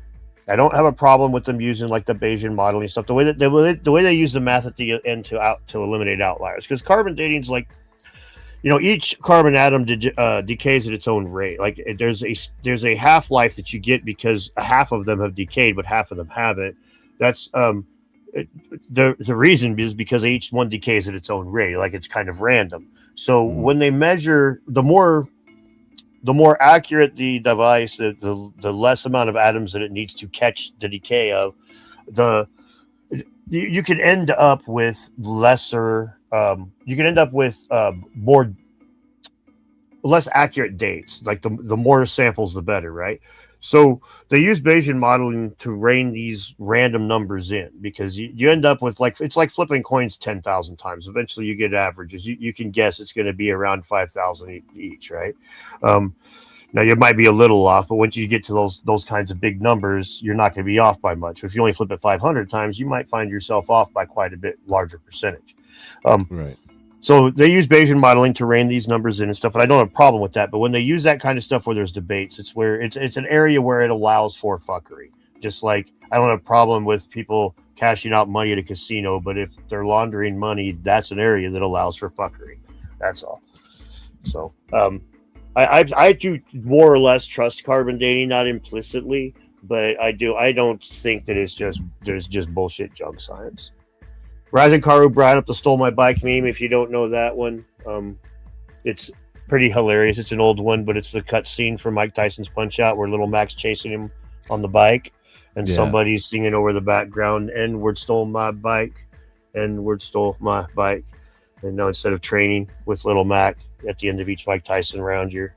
I don't have a problem with them using like the Bayesian modeling stuff. The way they use the math at the end to eliminate outliers, because carbon dating is like, you know, each carbon atom decays at its own rate. Like there's a half-life that you get because half of them have decayed, but half of them haven't. That's the reason is because each one decays at its own rate. Like it's kind of random. So when they measure, the more accurate the device, the less amount of atoms that it needs to catch the decay of, you can end up with lesser. You can end up with less accurate dates. Like the more samples, the better, right? So they use Bayesian modeling to rein these random numbers in, because you end up with it's like flipping coins 10,000 times. Eventually, you get averages. You can guess it's going to be around 5,000 each, right? Now you might be a little off, but once you get to those kinds of big numbers, you're not going to be off by much. If you only flip it 500 times, you might find yourself off by quite a bit larger percentage. Right. So they use Bayesian modeling to rein these numbers in and stuff, and I don't have a problem with that. But when they use that kind of stuff where there's debates, it's an area where it allows for fuckery. Just like I don't have a problem with people cashing out money at a casino, but if they're laundering money, that's an area that allows for fuckery. That's all. So I do more or less trust carbon dating, not implicitly, but I don't think that there's just bullshit junk science. Rising Karu brought up the stole my bike meme. If you don't know that one, it's pretty hilarious. It's an old one, but it's the cut scene from Mike Tyson's Punch Out where little Mac's chasing him on the bike, and somebody's singing over the background, "N-word stole my bike, N-word stole my bike." And now instead of training with little Mac at the end of each Mike Tyson round, you're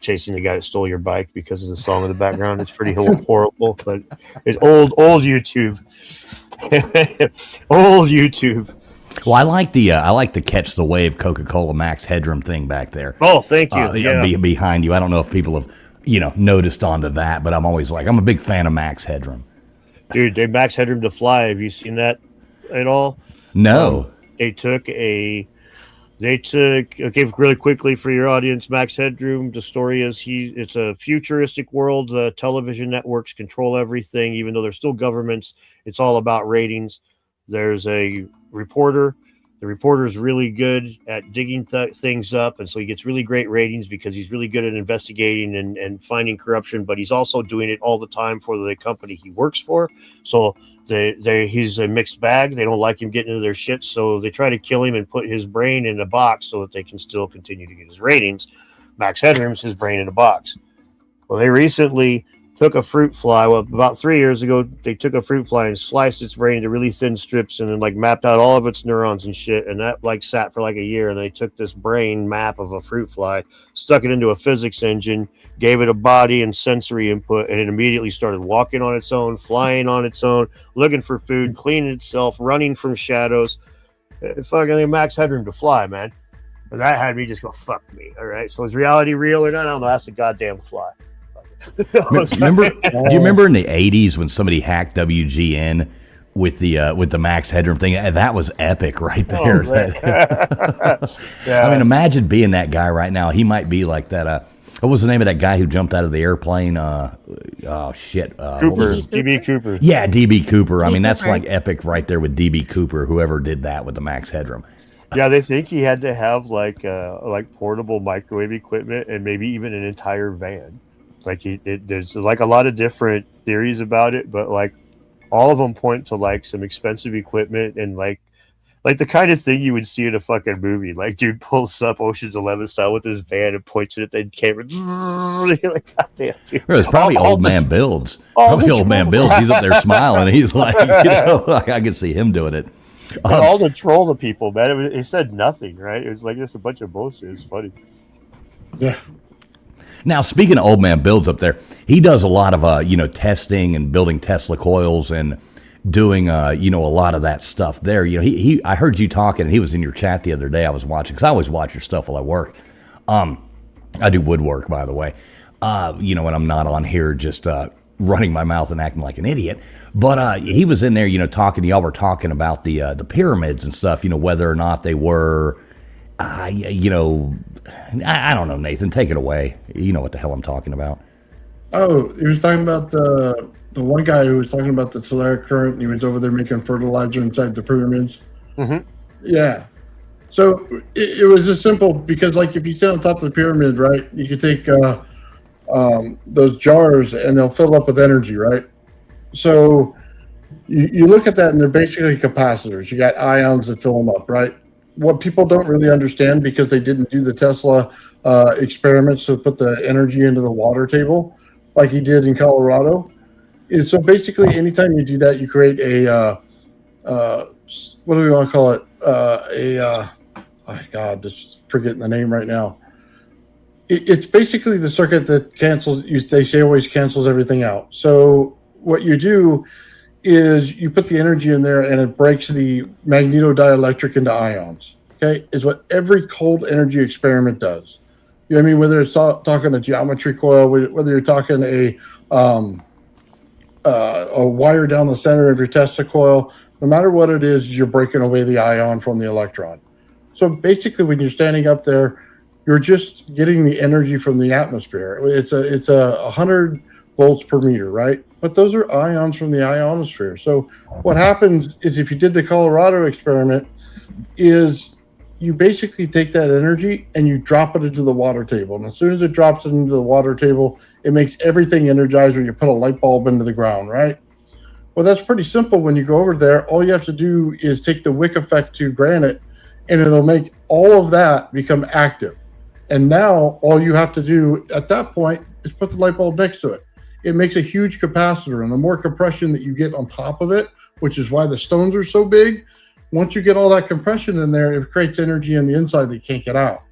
chasing the guy that stole your bike because of the song in the background. It's pretty horrible, but it's old YouTube. Old YouTube. Well, I like the catch the wave Coca-Cola Max Headroom thing back there. Oh, thank you. Behind you. I don't know if people have noticed onto that, but I'm a big fan of Max Headroom. Dude, they Max Headroom to fly. Have you seen that at all? No. Okay, really quickly for your audience, Max Headroom, the story is it's a futuristic world. Television networks control everything, even though they're still governments. It's all about ratings. There's a reporter. The reporter is really good at digging things up, and so he gets really great ratings because he's really good at investigating and finding corruption, but he's also doing it all the time for the company he works for. So he's a mixed bag. They don't like him getting into their shit, so they try to kill him and put his brain in a box so that they can still continue to get his ratings. max headroom's his brain in a box. Well, they recently took a fruit fly. Well, about 3 years ago, they took a fruit fly and sliced its brain into really thin strips and then like mapped out all of its neurons and shit. And that like sat for like a year. And they took this brain map of a fruit fly, stuck it into a physics engine, gave it a body and sensory input, and it immediately started walking on its own, flying on its own, looking for food, cleaning itself, running from shadows. Fucking max headroom to fly, man. And that had me just go, fuck me. All right. So is reality real or not? I don't know. That's a goddamn fly. Do you remember in the 80s when somebody hacked WGN with the max headroom thing? That was epic right there. Yeah. I mean, imagine being that guy right now. He might be like that. What was the name of that guy who jumped out of the airplane? Oh, shit. Cooper. DB Cooper. Yeah, DB Cooper. I mean, that's like epic right there with DB Cooper, whoever did that with the max headroom. Yeah, they think he had to have like portable microwave equipment and maybe even an entire van. Like there's like a lot of different theories about it, but like all of them point to like some expensive equipment and like the kind of thing you would see in a fucking movie. Like dude pulls up Ocean's 11 style with his van and points it at the camera. You're like, God damn, dude. It's probably old man Builds. Probably old man Builds. He's up there smiling. He's like, I can see him doing it. All to troll the people, man. It said nothing, right? It was like just a bunch of bullshit. It's funny. Yeah. Now, speaking of old man Builds up there, he does a lot of testing and building Tesla coils and doing a lot of that stuff there. I heard you talking, and he was in your chat the other day. I was watching because I always watch your stuff while I work. I do woodwork, by the way. When I'm not on here, just running my mouth and acting like an idiot. But he was in there, talking. Y'all were talking about the pyramids and stuff. Whether or not they were. I don't know, Nathan. Take it away. You know what the hell I'm talking about. Oh, he was talking about the one guy who was talking about the Solaric current, and he was over there making fertilizer inside the pyramids. Mm-hmm. Yeah. So it was just simple because, like, if you sit on top of the pyramid, right, you could take those jars and they'll fill up with energy, right? So you look at that, and they're basically capacitors. You got ions that fill them up, right? What people don't really understand, because they didn't do the Tesla experiments to put the energy into the water table like he did in Colorado, is so basically anytime you do that, you create a what do we want to call it? Oh God, just forgetting the name right now. It's basically the circuit that cancels. They say always cancels everything out. So what you do is you put the energy in there, and it breaks the magnetodielectric into ions. Okay, is what every cold energy experiment does. You know what I mean? Whether it's talking a geometry coil, whether you're talking a wire down the center of your Tesla coil, no matter what it is, you're breaking away the ion from the electron. So basically, when you're standing up there, you're just getting the energy from the atmosphere. It's a 100 volts per meter, right? But those are ions from the ionosphere. So what happens is, if you did the Colorado experiment, is you basically take that energy and you drop it into the water table. And as soon as it drops it into the water table, it makes everything energized when you put a light bulb into the ground, right? Well, that's pretty simple. When you go over there, all you have to do is take the wick effect to granite, and it'll make all of that become active. And now all you have to do at that point is put the light bulb next to it. It makes a huge capacitor, and the more compression that you get on top of it, which is why the stones are so big, once you get all that compression in there, it creates energy on the inside that you can't get out,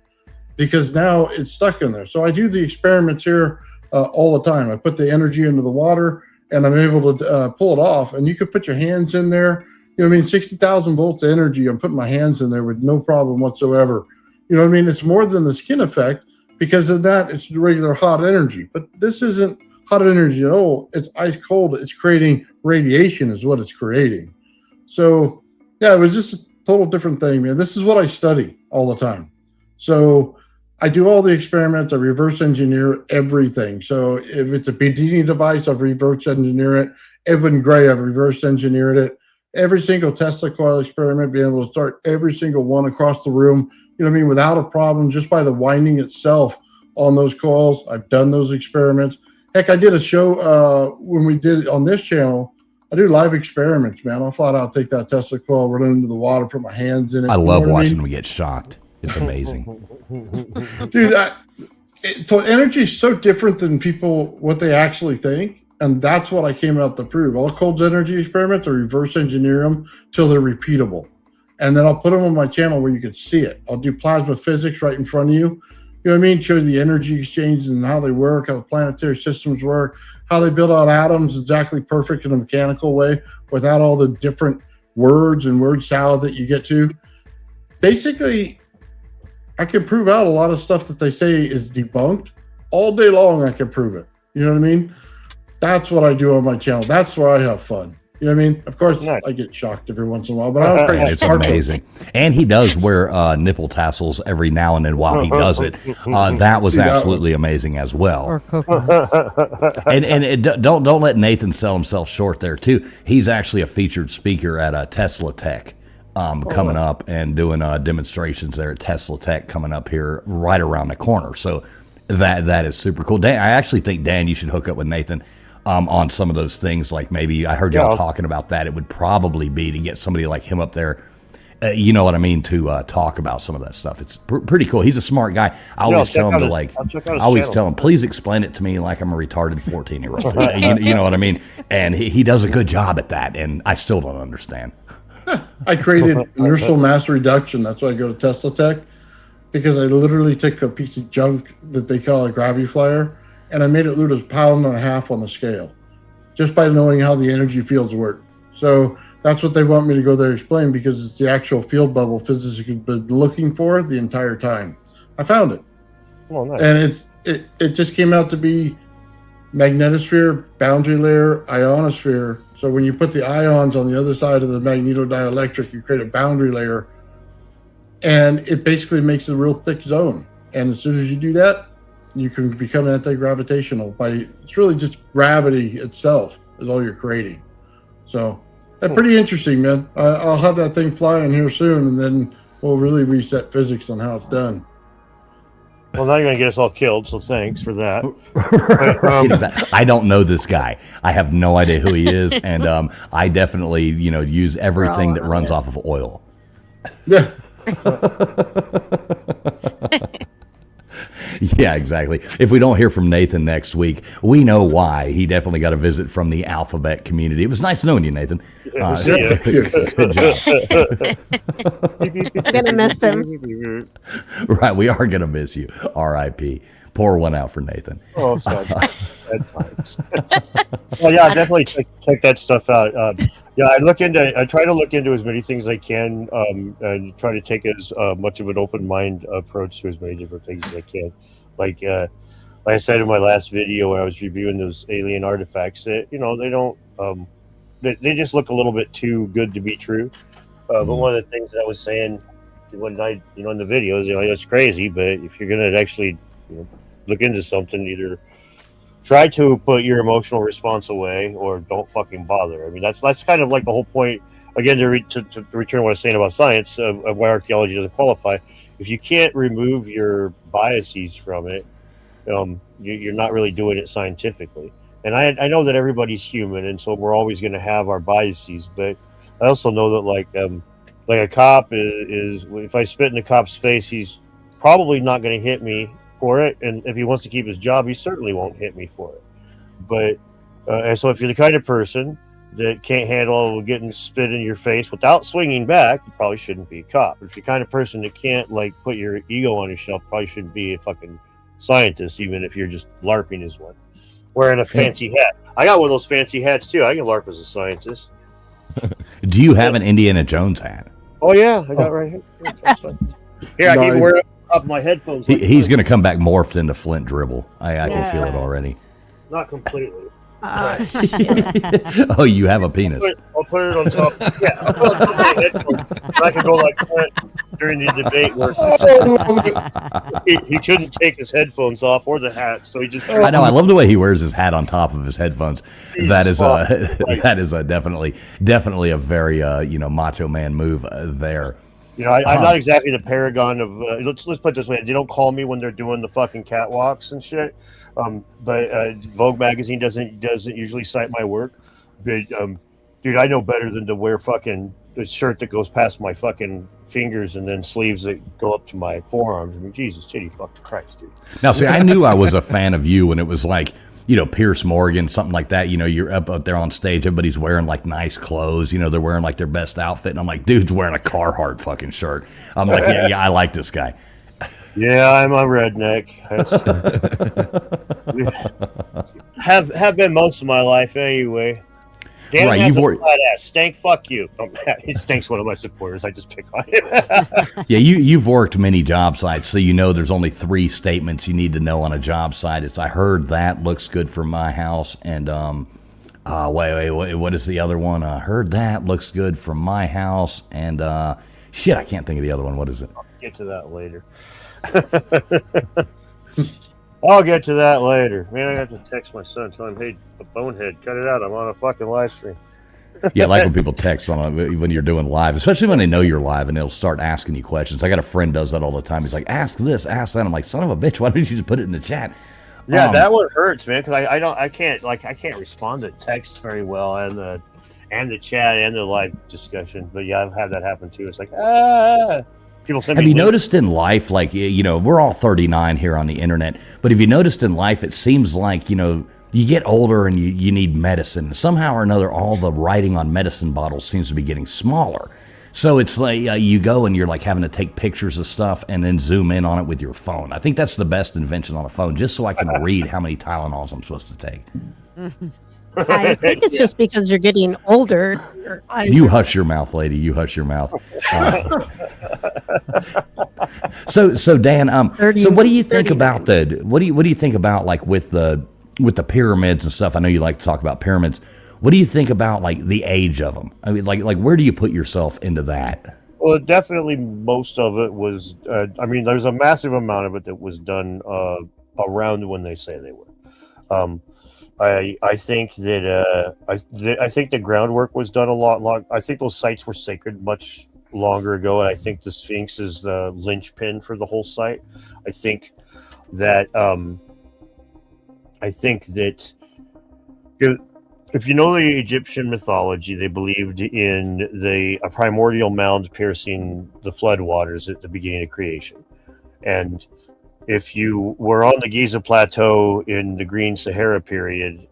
because now it's stuck in there. So I do the experiments here all the time. I put the energy into the water, and I'm able to pull it off. And you could put your hands in there. You know what I mean? 60,000 volts of energy. I'm putting my hands in there with no problem whatsoever. You know what I mean? It's more than the skin effect, because of that, it's regular hot energy. But this isn't hot energy at all. It's ice cold. It's creating radiation is what it's creating. So, yeah, it was just a total different thing, man. This is what I study all the time. So I do all the experiments. I reverse engineer everything. So if it's a Bedini device, I've reverse engineered it. Edwin Gray, I've reverse engineered it. Every single Tesla coil experiment, being able to start every single one across the room, you know what I mean, without a problem, just by the winding itself on those coils. I've done those experiments. Heck, I did a show when we did it on this channel. I do live experiments, man. I'll flat out take that Tesla coil, run it into the water, put my hands in it. I love watching them get shocked. It's amazing. Dude, So energy is so different than people what they actually think, and that's what I came out to prove. All Cold's energy experiments, I reverse engineer them till they're repeatable, and then I'll put them on my channel where you can see it. I'll do plasma physics right in front of you. You know what I mean? Show the energy exchange and how they work, how the planetary systems work, how they build out atoms exactly perfect in a mechanical way without all the different words and word salad that you get to. Basically, I can prove out a lot of stuff that they say is debunked all day long. I can prove it. You know what I mean? That's what I do on my channel. That's where I have fun. You know what I mean? Of course, I get shocked every once in a while, but I don't And it's amazing. And he does wear nipple tassels every now and then while he does it. That was absolutely amazing as well. Or coconuts. Don't let Nathan sell himself short there too. He's actually a featured speaker at Tesla Tech. Coming up and doing demonstrations there at Tesla Tech coming up here right around the corner. So that is super cool. Dan, I actually think, Dan, you should hook up with Nathan on some of those things. Like maybe I heard y'all talking about that. It would probably be to get somebody like him up there, you know what I mean, to talk about some of that stuff. It's pretty cool. He's a smart guy. I always tell him tell him, please explain it to me like I'm a retarded 14-year-old. you know what I mean? And he does a good job at that, and I still don't understand. I created inertial mass reduction. That's why I go to Tesla Tech, because I literally took a piece of junk that they call a gravity flyer, and I made it lose 1.5 pounds on the scale, just by knowing how the energy fields work. So that's what they want me to go there and explain, because it's the actual field bubble physicists have been looking for the entire time. I found it. Oh, nice. And it just came out to be magnetosphere, boundary layer, ionosphere. So when you put the ions on the other side of the magnetodielectric, you create a boundary layer, and it basically makes a real thick zone. And as soon as you do that, you can become anti-gravitational it's really just gravity itself is all you're creating. So that's pretty interesting, man. I'll have that thing flying here soon, and then we'll really reset physics on how it's done. Well, now you're going to get us all killed, so thanks for that. I don't know this guy. I have no idea who he is, and I definitely, use everything that runs off of oil. Yeah. Yeah, exactly. If we don't hear from Nathan next week, we know why. He definitely got a visit from the Alphabet community. It was nice knowing you, Nathan. Good job. I'm gonna miss him. Right, we are gonna miss you. R.I.P. Pour one out for Nathan. Oh, sad times. Well, yeah, definitely check that stuff out. I try to look into as many things as I can, and try to take as much of an open mind approach to as many different things as I can. Like I said in my last video where I was reviewing those alien artifacts, that they don't, they just look a little bit too good to be true. But one of the things that I was saying when I, in the videos, it's crazy, but if you're gonna actually, look into something, either try to put your emotional response away or don't fucking bother. I mean, that's kind of like the whole point. Again, to return to what I was saying about science, of why archaeology doesn't qualify. If you can't remove your biases from it, you're not really doing it scientifically. And I know that everybody's human, and so we're always going to have our biases. But I also know that like a cop is if I spit in a cop's face, he's probably not going to hit me for it, and if he wants to keep his job, he certainly won't hit me for it. But and so if you're the kind of person that can't handle getting spit in your face without swinging back, you probably shouldn't be a cop. If you're the kind of person that can't put your ego on your shelf, probably shouldn't be a fucking scientist, even if you're just LARPing as one, wearing a fancy hat. I got one of those fancy hats too. I can LARP as a scientist. Do you have an Indiana Jones hat? Oh yeah, I got it right here. Here, I can even wear it up my headphones. He's going to come back morphed into Flint Dribble. I can feel it already. Not completely. Oh, you have a penis. I'll put it on top. Yeah, I'll put it on top of my headphones. I can go like Flint during the debate where he couldn't take his headphones off or the hat, so he just. I know. I love the way he wears his hat on top of his headphones. That is definitely a very macho man move there. I'm not exactly the paragon of. Let's put it this way: they don't call me when they're doing the fucking catwalks and shit. But Vogue magazine doesn't usually cite my work. But dude, I know better than to wear fucking a shirt that goes past my fucking fingers and then sleeves that go up to my forearms. I mean, Jesus, titty, fucking Christ, dude. Now, see, I knew I was a fan of you when it was like, Pierce Morgan, something like that. You're up there on stage, everybody's wearing like nice clothes. They're wearing like their best outfit, and I'm like, dude's wearing a Carhartt fucking shirt. I'm like, yeah, I like this guy. Yeah, I'm a redneck. have been most of my life anyway. Dan Right, has a flat ass. Stank, fuck you. Stank's one of my supporters. I just pick on him. Yeah, you've worked many job sites, so there's only 3 statements you need to know on a job site. It's I heard that looks good for my house, and wait, what is the other one? I heard that looks good for my house, and shit, I can't think of the other one. What is it? I'll get to that later. I'll get to that later. Man, I have to text my son, tell him, hey, bonehead, cut it out. I'm on a fucking live stream. Yeah, like when people text when you're doing live, especially when they know you're live and they'll start asking you questions. I got a friend does that all the time. He's like, ask this, ask that. I'm like, son of a bitch, why don't you just put it in the chat? Yeah, that one hurts, man, because I can't respond to text very well and the chat and the live discussion. But yeah, I've had that happen too. It's like people send me. Have you noticed in life, like we're all 39 here on the internet, but have you noticed in life, it seems like you get older and you need medicine. Somehow or another, all the writing on medicine bottles seems to be getting smaller. So it's like you go and you're like having to take pictures of stuff and then zoom in on it with your phone. I think that's the best invention on a phone, just so I can read how many Tylenols I'm supposed to take. I think it's just because you're getting older. Your eyes You hush your mouth, lady. You hush your mouth. So Dan, so what do you think about what do you think about like with the pyramids and stuff? I know you like to talk about pyramids. What do you think about like the age of them? I mean, like where do you put yourself into that? Well, definitely most of it was. There's a massive amount of it that was done around when they say they were. I think that I think the groundwork was done a lot. I think those sites were sacred much longer ago, and I think the Sphinx is the linchpin for the whole site. I think that if you know the Egyptian mythology, they believed in a primordial mound piercing the floodwaters at the beginning of creation, and if you were on the Giza Plateau in the Green Sahara period,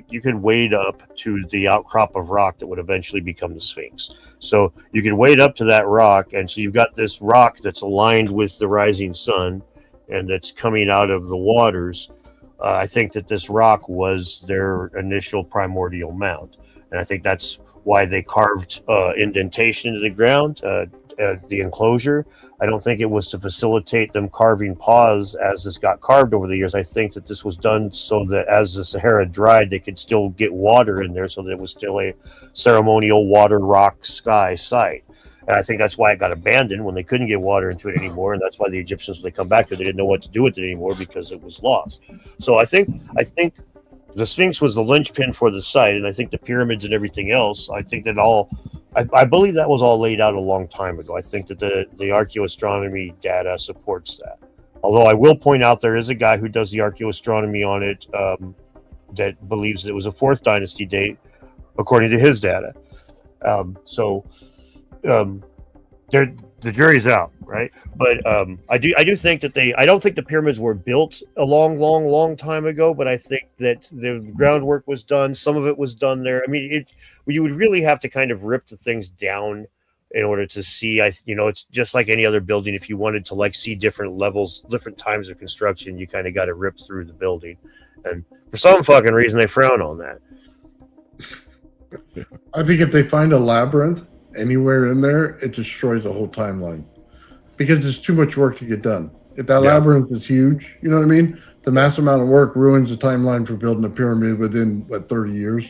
you could wade up to the outcrop of rock that would eventually become the Sphinx. So you could wade up to that rock, and so you've got this rock that's aligned with the rising sun, and that's coming out of the waters. I think that this rock was their initial primordial mound, and I think that's why they carved indentation into the ground, the enclosure. I don't think it was to facilitate them carving paws as this got carved over the years. I think that this was done so that as the Sahara dried, they could still get water in there, so that it was still a ceremonial water, rock, sky site. And I think that's why it got abandoned when they couldn't get water into it anymore. And that's why the Egyptians, when they come back to it, they didn't know what to do with it anymore because it was lost. So I think the Sphinx was the linchpin for the site, and I think the pyramids and everything else, I think that I believe that was all laid out a long time ago. I think that the archaeoastronomy data supports that. Although I will point out there is a guy who does the archaeoastronomy on it that believes that it was a 4th dynasty date, according to his data. The jury's out, right? But I do think that I don't think the pyramids were built a long time ago, but I think that the groundwork was done. Some of it was done there. I mean, you would really have to kind of rip the things down in order to see. It's just like any other building. If you wanted to like see different levels, different times of construction, you kind of got to rip through the building. And for some fucking reason, they frown on that. I think if they find a labyrinth anywhere in there, it destroys the whole timeline because there's too much work to get done. If that labyrinth is huge, you know what I mean? The massive amount of work ruins the timeline for building a pyramid within 30 years.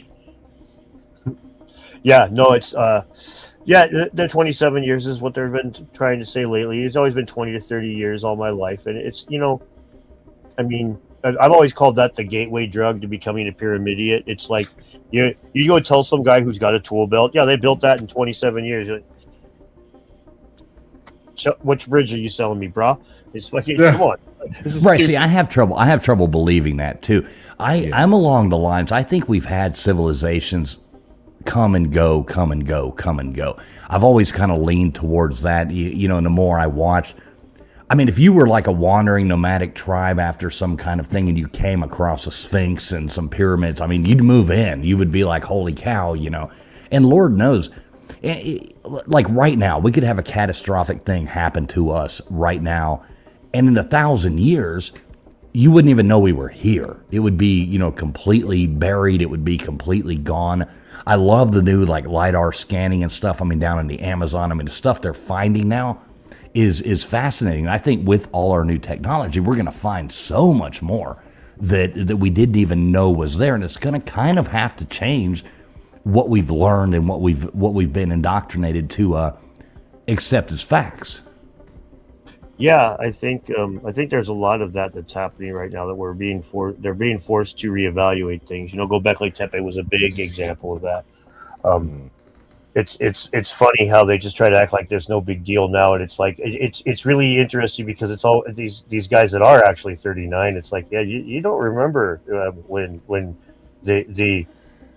Yeah, no, it's the 27 years is what they've been trying to say lately. It's always been 20 to 30 years all my life, and it's I've always called that the gateway drug to becoming a pyramidiot. It's like you go tell some guy who's got a tool belt, yeah, they built that in 27 years. You're like, which bridge are you selling me, bro? It's like, come on. Right. See, I have trouble believing that too. I'm along the lines. I think we've had civilizations come and go, come and go, come and go. I've always kind of leaned towards that, you know, and the more I watch, I mean, if you were like a wandering nomadic tribe after some kind of thing and you came across a sphinx and some pyramids, I mean, you'd move in. You would be like, holy cow, you know. And Lord knows, like right now, we could have a catastrophic thing happen to us right now. And in 1,000 years, you wouldn't even know we were here. It would be, you know, completely buried. It would be completely gone. I love the new like LiDAR scanning and stuff. I mean, down in the Amazon, I mean, the stuff they're finding now is fascinating. I think with all our new technology, we're going to find so much more that we didn't even know was there, and it's going to kind of have to change what we've learned and what we've been indoctrinated to accept as facts. Yeah, I think there's a lot of that's happening right now that they're being forced to reevaluate things. You know, Göbekli Tepe was a big example of that. It's funny how they just try to act like there's no big deal now, and it's like it's really interesting because it's all these guys that are actually 39. It's like, yeah, you don't remember when the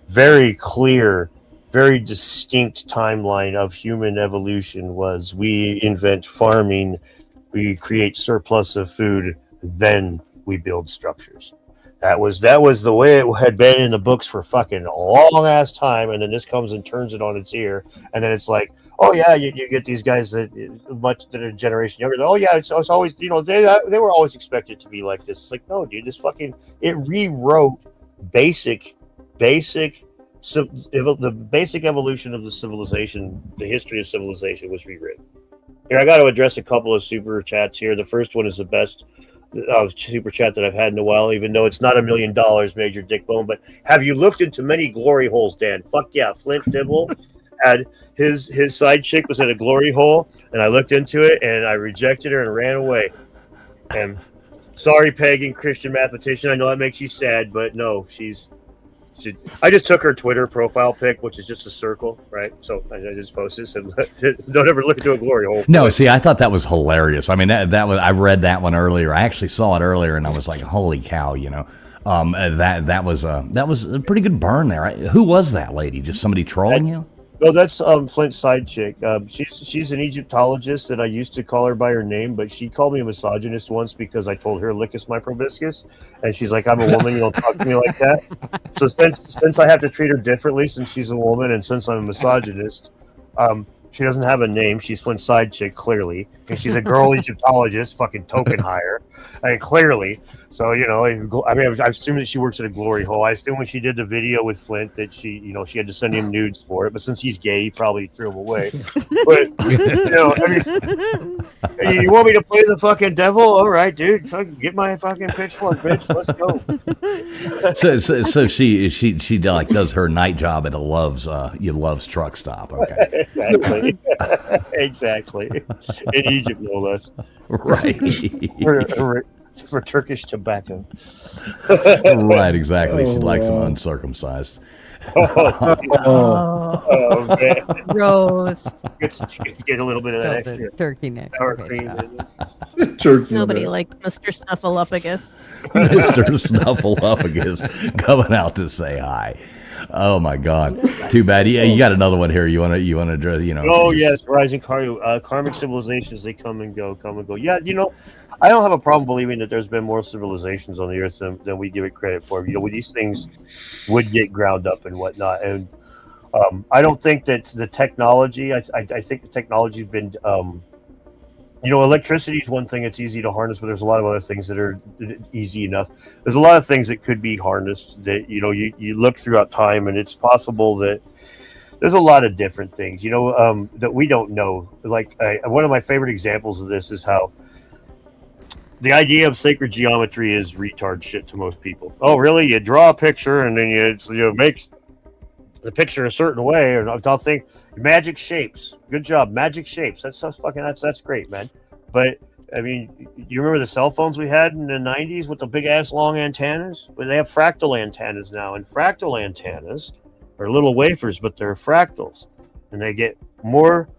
very clear, very distinct timeline of human evolution was: we invent farming, we create surplus of food, then we build structures. That was the way it had been in the books for fucking a long ass time, and then this comes and turns it on its ear, and then it's like, oh yeah, you get these guys that are a generation younger. Oh yeah, it's always, you know, they were always expected to be like this. It's like, no, dude, it rewrote the basic evolution of the civilization. The history of civilization was rewritten. Here, I got to address a couple of super chats here. The first one is the best super chat that I've had in a while, even though it's not $1 million, Major Dick Bone. But have you looked into many glory holes, Dan? Fuck yeah. Flint Dibble had his side chick was at a glory hole, and I looked into it, and I rejected her and ran away. And sorry, pagan Christian mathematician, I know that makes you sad, but no, I just took her Twitter profile pic, which is just a circle, right? So I just posted and don't ever look into a glory hole. No, see, I thought that was hilarious. I mean, that was, I read that one earlier. I actually saw it earlier, and I was like, holy cow, you know. That was a pretty good burn there. Who was that lady? Just somebody trolling you? No, that's Flint's side chick. She's an Egyptologist, and I used to call her by her name, but she called me a misogynist once because I told her "lickus my proboscis," and she's like, "I'm a woman, you don't talk to me like that." So since I have to treat her differently since she's a woman, and since I'm a misogynist, she doesn't have a name. She's Flint's side chick, clearly, and she's a girl Egyptologist, fucking token hire, I mean, clearly. So, you know, I mean, I assume that she works at a glory hole. I assume when she did the video with Flint that she had to send him nudes for it. But since he's gay, he probably threw them away. But, you know, I mean, you want me to play the fucking devil? All right, dude. Fucking get my fucking pitchfork, bitch. Let's go. So she like does her night job at a Love's truck stop. Okay. Exactly. Exactly. In Egypt, no less. Right. For Turkish tobacco. Right, exactly. She likes them uncircumcised. Oh man. Gross. Get a little bit of that extra turkey neck. sour cream in it. Turkey. Nobody likes Mr. Snuffleupagus. Mr. Snuffleupagus coming out to say hi. Oh my God! Too bad. Yeah, you got another one here. You want to address? You know. Oh yes, rising karmic civilizations. They come and go. Yeah, you know, I don't have a problem believing that there's been more civilizations on the earth than we give it credit for. You know, these things would get ground up and whatnot, and I don't think that the technology. I think the technology's been. You know, electricity is one thing that's easy to harness, but there's a lot of other things that are easy enough. There's a lot of things that could be harnessed that, you know, you look throughout time, and it's possible that there's a lot of different things, you know, that we don't know. Like one of my favorite examples of this is how the idea of sacred geometry is retard shit to most people. Oh, really? You draw a picture and then you make the picture a certain way, and I'll think magic shapes. Good job, magic shapes. That's great, man. But I mean, you remember the cell phones we had in the 90s with the big ass long antennas? Well, they have fractal antennas now, and fractal antennas are little wafers, but they're fractals, and they get more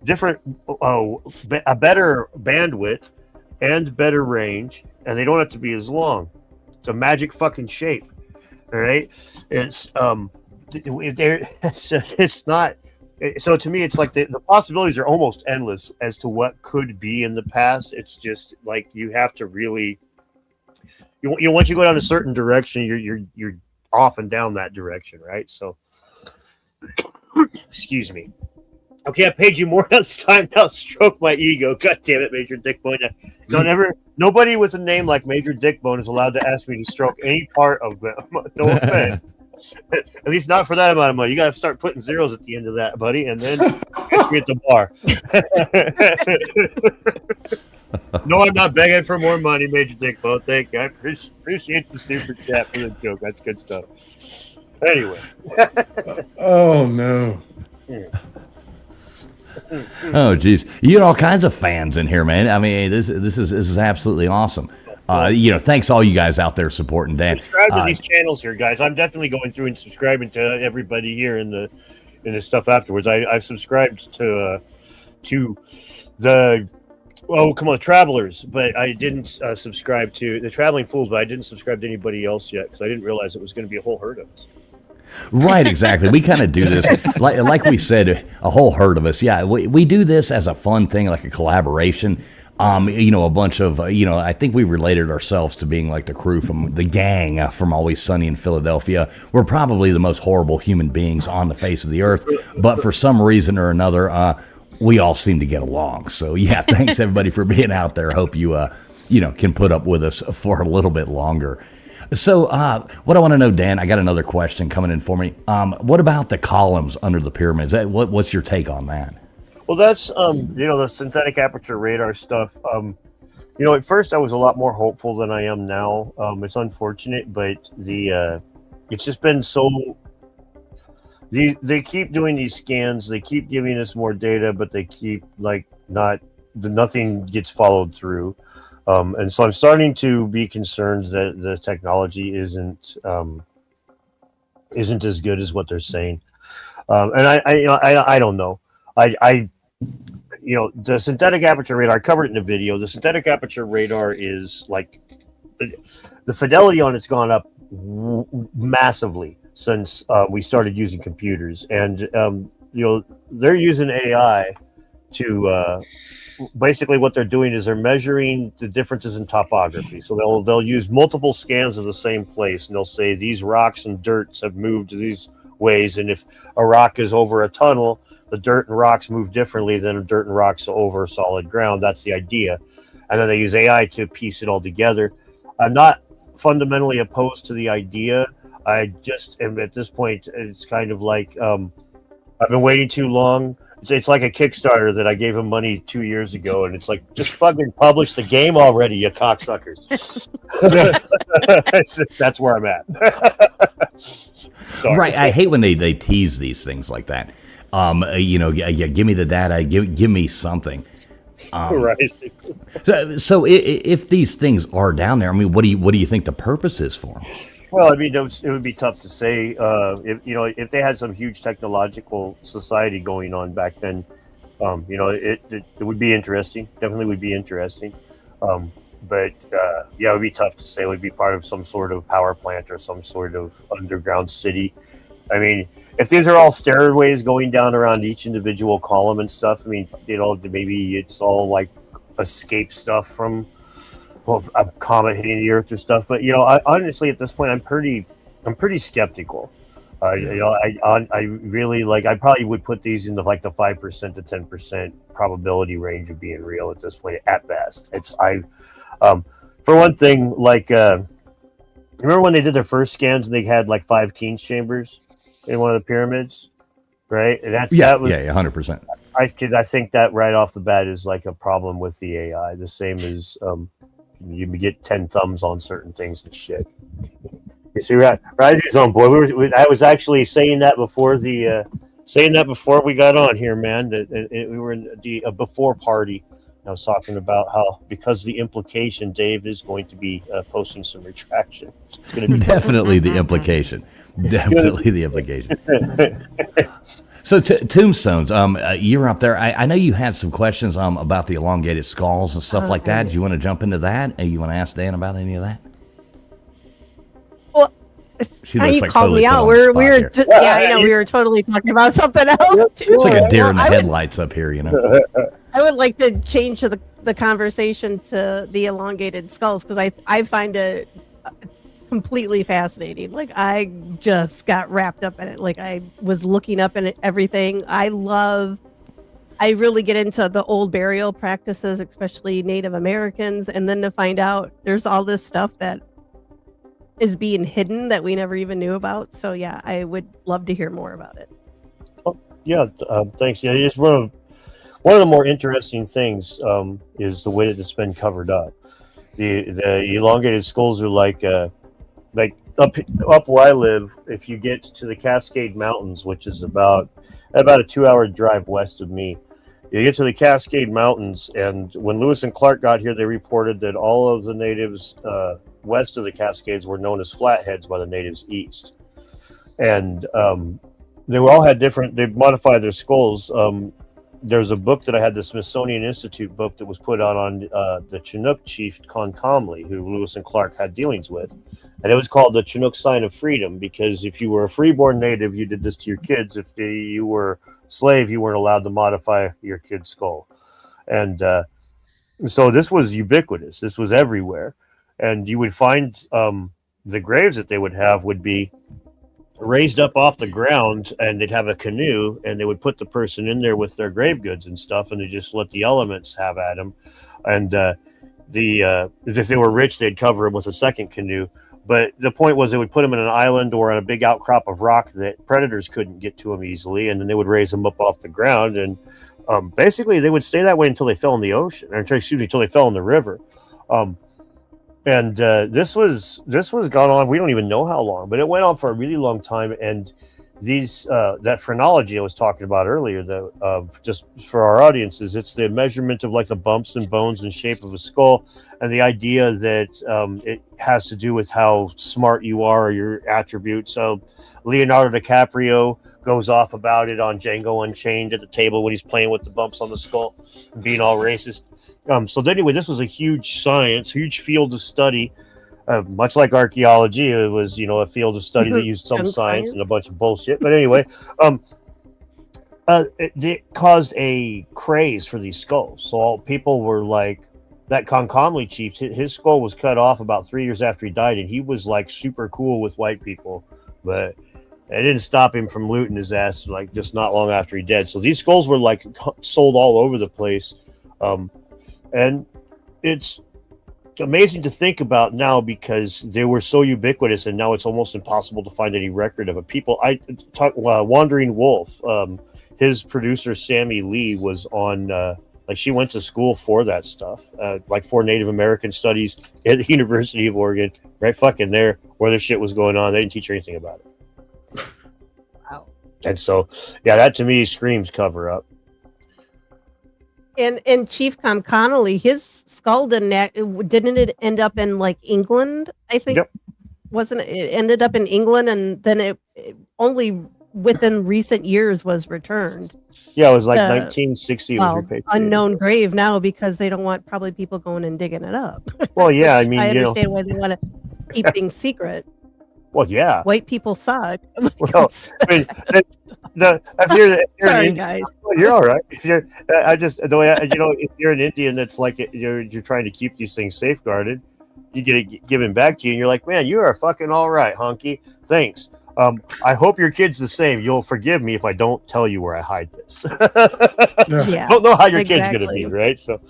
different, a better bandwidth and better range, and they don't have to be as long. It's a magic fucking shape. All right, it's it's not. So to me, it's like the possibilities are almost endless as to what could be in the past. It's just like you have to really, once you go down a certain direction, you're off and down that direction, right? So, excuse me. Okay, I paid you more than time now. Stroke my ego. God damn it, Major Dickbone. Nobody with a name like Major Dickbone is allowed to ask me to stroke any part of them. No offense. At least not for that amount of money. You got to start putting zeros at the end of that, buddy, and then catch me at the bar. No, I'm not begging for more money, Major Dickbone. Thank you. I appreciate the super chat for the joke. That's good stuff. Anyway. Oh, no. Oh, geez. You get all kinds of fans in here, man. I mean, this is absolutely awesome. Thanks all you guys out there supporting Dan. Subscribe to these channels here, guys. I'm definitely going through and subscribing to everybody here in the stuff afterwards. I've subscribed to the Travelers, but I didn't subscribe to the Traveling Fools, but I didn't subscribe to anybody else yet because I didn't realize it was going to be a whole herd of us. Right, exactly. We kind of do this, like we said, a whole herd of us. Yeah, we do this as a fun thing, like a collaboration. A bunch of, I think we related ourselves to being like the crew from the gang from Always Sunny in Philadelphia. We're probably the most horrible human beings on the face of the earth, but for some reason or another, we all seem to get along. So yeah, thanks everybody for being out there. Hope you, can put up with us for a little bit longer. So what I want to know, Dan, I got another question coming in for me. What about the columns under the pyramids? What's your take on that? Well, that's the synthetic aperture radar stuff. At first I was a lot more hopeful than I am now. It's unfortunate, but it's just been so. They keep doing these scans. They keep giving us more data, but they keep nothing gets followed through. And so I'm starting to be concerned that the technology isn't as good as what they're saying. And I don't know. The synthetic aperture radar, I covered it in the video. The synthetic aperture radar is like the fidelity on it's gone up massively since we started using computers, and they're using AI to basically what they're doing is they're measuring the differences in topography. So they'll use multiple scans of the same place, and they'll say these rocks and dirts have moved these ways, and if a rock is over a tunnel, the dirt and rocks move differently than dirt and rocks over solid ground. That's the idea. And then they use AI to piece it all together. I'm not fundamentally opposed to the idea. I just am at this point, it's kind of like I've been waiting too long. It's like a Kickstarter that I gave him money 2 years ago, and it's like, just fucking publish the game already, you cocksuckers. That's where I'm at. Sorry. Right. I hate when they tease these things like that. Give me the data, give me something. Right. So if these things are down there, I mean, what do you think the purpose is for them? Well, I mean, it would be tough to say. If they had some huge technological society going on back then, it would be interesting. Definitely would be interesting. But it would be tough to say. It would be part of some sort of power plant or some sort of underground city. I mean, if these are all stairways going down around each individual column and stuff, I mean, maybe it's all like escape stuff from a comet hitting the Earth or stuff. But honestly, at this point, I'm pretty skeptical. I really I probably would put these in the 5% to 10% probability range of being real at this point at best. For one thing, remember when they did their first scans and they had 5 Keen's chambers in one of the pyramids, right? And that was 100%. I think that right off the bat is a problem with the AI. The same as you get 10 thumbs on certain things and shit. You see, Rising's on board. I was actually saying that before we got on here, man. We were in a before party. I was talking about how, because the implication, Dave is going to be posting some retractions. It's going to be definitely the implication. Definitely the implication. So tombstones, you're up there. I know you had some questions about the elongated skulls and stuff like that. Do you want to jump into that? You want to ask Dan about any of that? Well, She Now looks you like called totally me put out. on the We're spot here. yeah, I know we were totally talking about something else. Too. It's like a deer in the I would- headlights up here, you know. I would like to change the conversation to the elongated skulls because I find it completely fascinating. Like I just got wrapped up in it. Like I was looking up in it, everything. I really get into the old burial practices, especially Native Americans, and then to find out there's all this stuff that is being hidden that we never even knew about. So yeah, I would love to hear more about it. Yeah, thanks. Yeah, it's one of the more interesting things is the way that it's been covered up. The elongated skulls are like up where I live. If you get to the Cascade Mountains, which is about a 2-hour drive west of me, you get to the Cascade Mountains, and when Lewis and Clark got here, they reported that all of the natives west of the Cascades were known as flatheads by the natives east, and they all had different. They modified their skulls. There's a book that I had, the Smithsonian Institute book, that was put out on the Chinook chief Concomly, who Lewis and Clark had dealings with, and it was called the Chinook Sign of Freedom, because if you were a freeborn native, you did this to your kids. If you were a slave, you weren't allowed to modify your kid's skull, and so this was ubiquitous. This was everywhere, and you would find the graves that they would have would be raised up off the ground, and they'd have a canoe, and they would put the person in there with their grave goods and stuff, and they just let the elements have at them. And if they were rich, they'd cover them with a second canoe. But the point was, they would put them in an island or on a big outcrop of rock that predators couldn't get to them easily, and then they would raise them up off the ground, and basically they would stay that way until they fell in the ocean, or until they fell in the river. And this was gone on. We don't even know how long, but it went on for a really long time. And these that phrenology I was talking about earlier, just for our audiences, it's the measurement of like the bumps and bones and shape of a skull, and the idea that it has to do with how smart you are or your attributes. So Leonardo DiCaprio goes off about it on Django Unchained at the table when he's playing with the bumps on the skull and being all racist. So anyway, this was a huge science, huge field of study, much like archaeology. It was, a field of study that used some science and a bunch of bullshit. But anyway, it caused a craze for these skulls. So all people were like, that Concomly chief, his skull was cut off about 3 years after he died, and he was like super cool with white people, but it didn't stop him from looting his ass like just not long after he died. So these skulls were like sold all over the place. And it's amazing to think about now because they were so ubiquitous, and now it's almost impossible to find any record of it. Wandering Wolf, his producer Sammy Lee was on, she went to school for that stuff, for Native American studies at the University of Oregon, right fucking there where the shit was going on. They didn't teach her anything about it. Wow. And so, yeah, that to me screams cover up. And Chief Connolly, his skull didn't it end up in like England? I think. Yep. Wasn't it? It ended up in England, and then it only within recent years was returned. Yeah, it was like 1960. It was repatriated. Unknown grave now because they don't want probably people going and digging it up. Well, yeah, I mean, I understand why they want to keep things secret. Well, yeah. White people suck. Well, I mean, if you're sorry, guys. You're all right. If you're an Indian that's like you're trying to keep these things safeguarded, you get it given back to you, and you're like, man, you are fucking all right, honky. Thanks. I hope your kid's the same. You'll forgive me if I don't tell you where I hide this. Yeah, don't know how your kid's gonna be, right? So,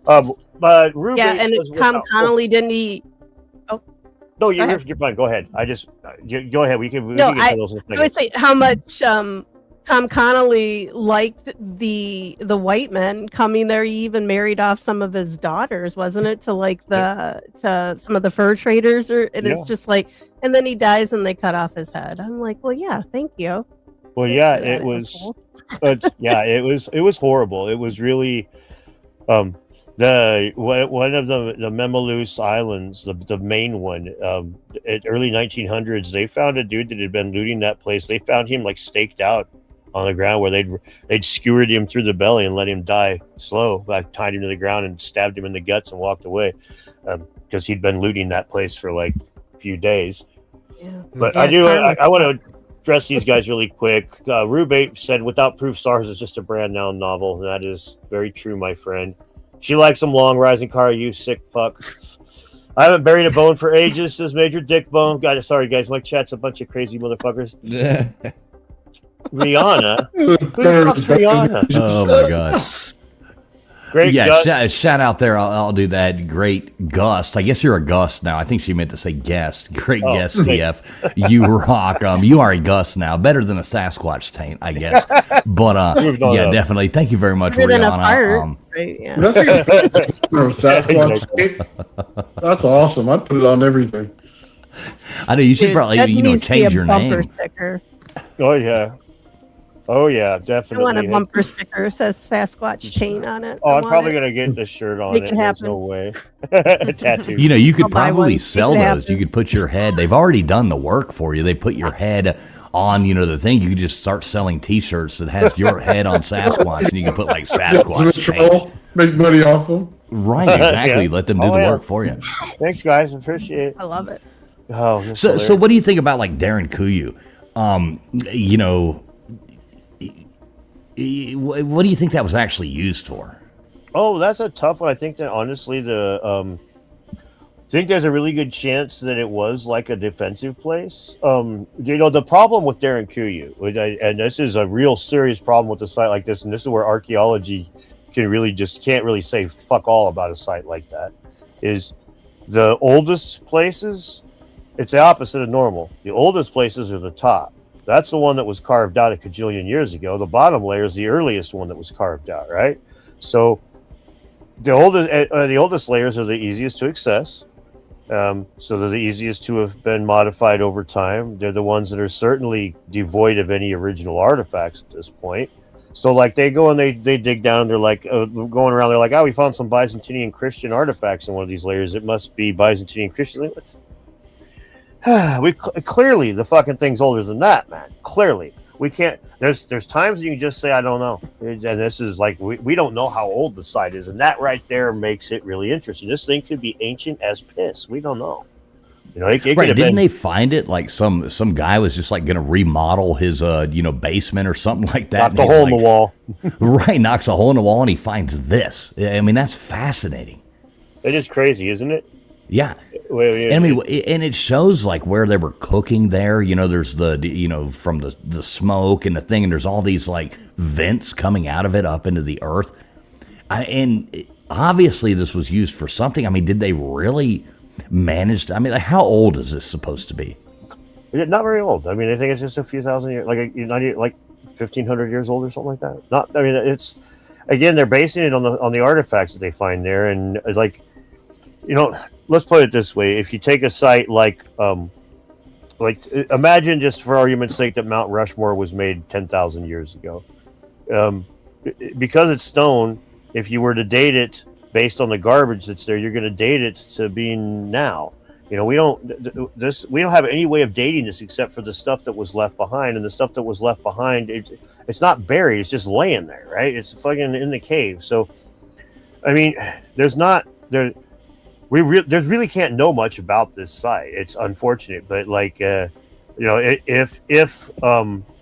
but Ruben says, Connolly didn't he? No, you're fine. Go ahead. Go ahead. We can I would say how much Connolly liked the white men coming there. He even married off some of his daughters, wasn't it? To some of the fur traders, it's just like, and then he dies and they cut off his head. I'm like, well, yeah, thank you. Well, yeah, it was. It was horrible. It was really. One of the Memaloose Islands, the main one, at early 1900s, they found a dude that had been looting that place. They found him like staked out on the ground where they'd skewered him through the belly and let him die slow, like tied him to the ground and stabbed him in the guts and walked away because he'd been looting that place for like a few days. Yeah. But Yeah, I do. karma's I want to address these guys really quick. Rube said, "Without proof, SARS is just a brand now novel." And that is very true, my friend. She likes some long rising car. You sick fuck. I haven't buried a bone for ages. Says Major Dick Bone. God, sorry guys, my chat's a bunch of crazy motherfuckers. Rihanna. Who the fuck's Rihanna? Oh my god. Great. Yeah, Gus. shout out there. I'll do that. Great Gust. I guess you're a Gust now. I think she meant to say guest. Great Oh, guest, thanks. TF. You rock. You are a Gust now. Better than a Sasquatch taint, I guess. But Moved on yeah, up. definitely. Thank you very much, Better than a Rihanna. fart. Right, yeah. That's Sasquatch. That's awesome. I'd put it on everything. I know you should Dude, probably that needs to be change a your bumper name. sticker. Oh yeah. Oh yeah, I definitely. want a bumper sticker that says Sasquatch chain on it. Oh, I I'm want probably it. gonna get this shirt on Make it. it There's happen. no way. A tattoo. You know, you could I'll buy probably one. sell Make it those. happen. You could put your head. They've already done the work for you. They put your head on, the thing. You could just start selling T-shirts that has your head on Sasquatch, and you can put like Sasquatch paint. Troll, make money off them. Right, exactly. Yeah. Let them do Oh, the yeah. work for you. Thanks, guys. Appreciate it. I love it. Oh, that's So hilarious. what do you think about like Darren Kuyu? What do you think that was actually used for? Oh, that's a tough one. I think that honestly, I think there's a really good chance that it was like a defensive place. The problem with Darren Kuyu, and this is a real serious problem with a site like this, and this is where archaeology can't really say fuck all about a site like that, is the oldest places. It's the opposite of normal. The oldest places are the top. That's the one that was carved out a cajillion years ago. The bottom layer is the earliest one that was carved out, right? So the oldest layers are the easiest to access. So they're the easiest to have been modified over time. They're the ones that are certainly devoid of any original artifacts at this point. So like they go and they dig down. They're like going around. They're like, we found some Byzantine Christian artifacts in one of these layers. It must be Byzantine Christian. Clearly the fucking thing's older than that, man. Clearly we can't. There's times you can just say I don't know, and this is like we don't know how old the site is, and that right there makes it really interesting. This thing could be ancient as piss. We don't know. It could Right? have Didn't been. they find it like some guy was just like going to remodel his basement or something like that? Knocked and a he's hole in the like- wall. Right, knocks a hole in the wall and he finds this. I mean, that's fascinating. It is crazy, isn't it? Yeah. And I mean, and it shows like where they were cooking there. There's the, from the smoke and the thing, and there's all these like vents coming out of it up into the earth. Obviously this was used for something. I mean, did they really manage to, I mean, like, how old is this supposed to be? Not very old. I mean, I think it's just a few thousand years, like 1,500 years old or something like that. Not. I mean, it's again they're basing it on the artifacts that they find there, and like, let's put it this way: if you take a site like imagine just for argument's sake that Mount Rushmore was made 10,000 years ago, because it's stone. If you were to date it based on the garbage that's there, you're going to date it to being now. We don't have any way of dating this except for the stuff that was left behind, and the stuff that was left behind, it's not buried; it's just laying there, right? It's fucking in the cave. So, I mean, there's really can't know much about this site. It's unfortunate, but like, if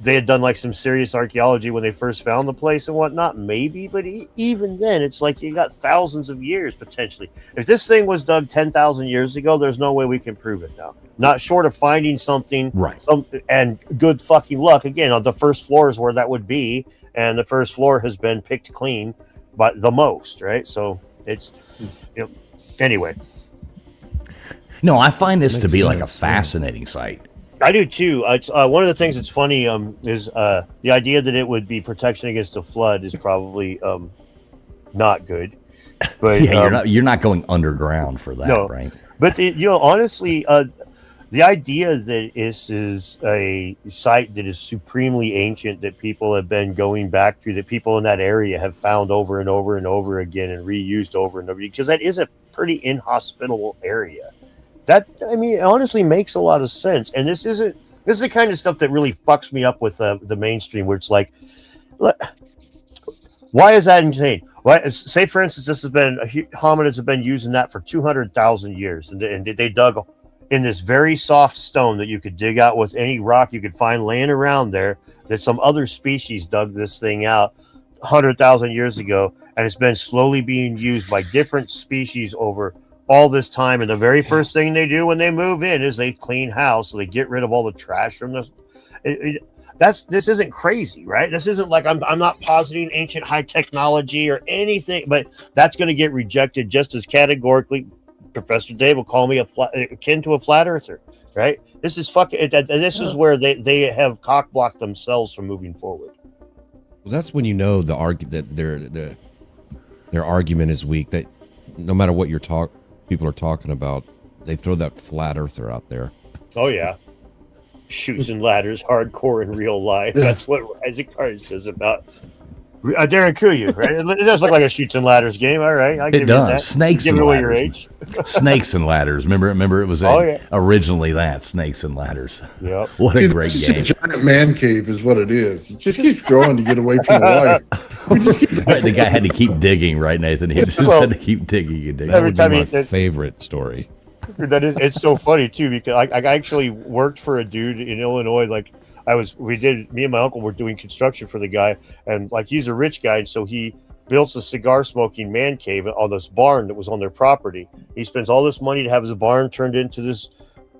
they had done like some serious archaeology when they first found the place and whatnot, maybe. But even then, it's like you got thousands of years potentially. If this thing was dug 10,000 years ago, there's no way we can prove it now. Not short of finding something, Right? And good fucking luck. Again, on the first floor is where that would be, and the first floor has been picked clean by the most, right? So it's anyway. No, I find this to Makes be like a sense, yeah. fascinating site. I do too. It's one of the things that's funny is the idea that it would be protection against a flood is probably not good. But Yeah, you're not going underground for that, No. right? But honestly, the idea that this is a site that is supremely ancient, that people have been going back to, that people in that area have found over and over and over again and reused over and over, because that is a pretty inhospitable area. That, I mean, it honestly makes a lot of sense. And this is the kind of stuff that really fucks me up with the mainstream, where it's like, why is that insane? Why, say, for instance, hominids have been using that for 200,000 years, and they dug in this very soft stone that you could dig out with any rock you could find laying around there, that some other species dug this thing out 100,000 years ago, and it's been slowly being used by different species over all this time. And the very first thing they do when they move in is they clean house, so they get rid of all the trash from this. This isn't crazy, right? This isn't like I'm not positing ancient high technology or anything, but that's going to get rejected just as categorically. Professor Dave will call me akin to a flat earther, right? This is fucking. This is where they have cock blocked themselves from moving forward. Well, that's when you know that their argument is weak. That no matter what people are talking about, they throw that flat earther out there. Oh yeah, shoots and ladders, hardcore in real life. That's what Rising Card says about Darren Kuyu, right? It does look like a shoots and ladders game. All right, I give It does. You that. Snakes Give and away ladders. Your age. Snakes and ladders. Remember it was originally that Snakes and Ladders. Yep. What a It's great just game. a giant man cave is what it is. It just keeps growing to get away from the light. Right, the guy had to keep digging, right, Nathan? He just had to keep digging and digging. That Every would time be he- my favorite story. It's so funny too, because I actually worked for a dude in Illinois. Like me and my uncle were doing construction for the guy, and like he's a rich guy, and so he built a cigar smoking man cave on this barn that was on their property. He spends all this money to have his barn turned into this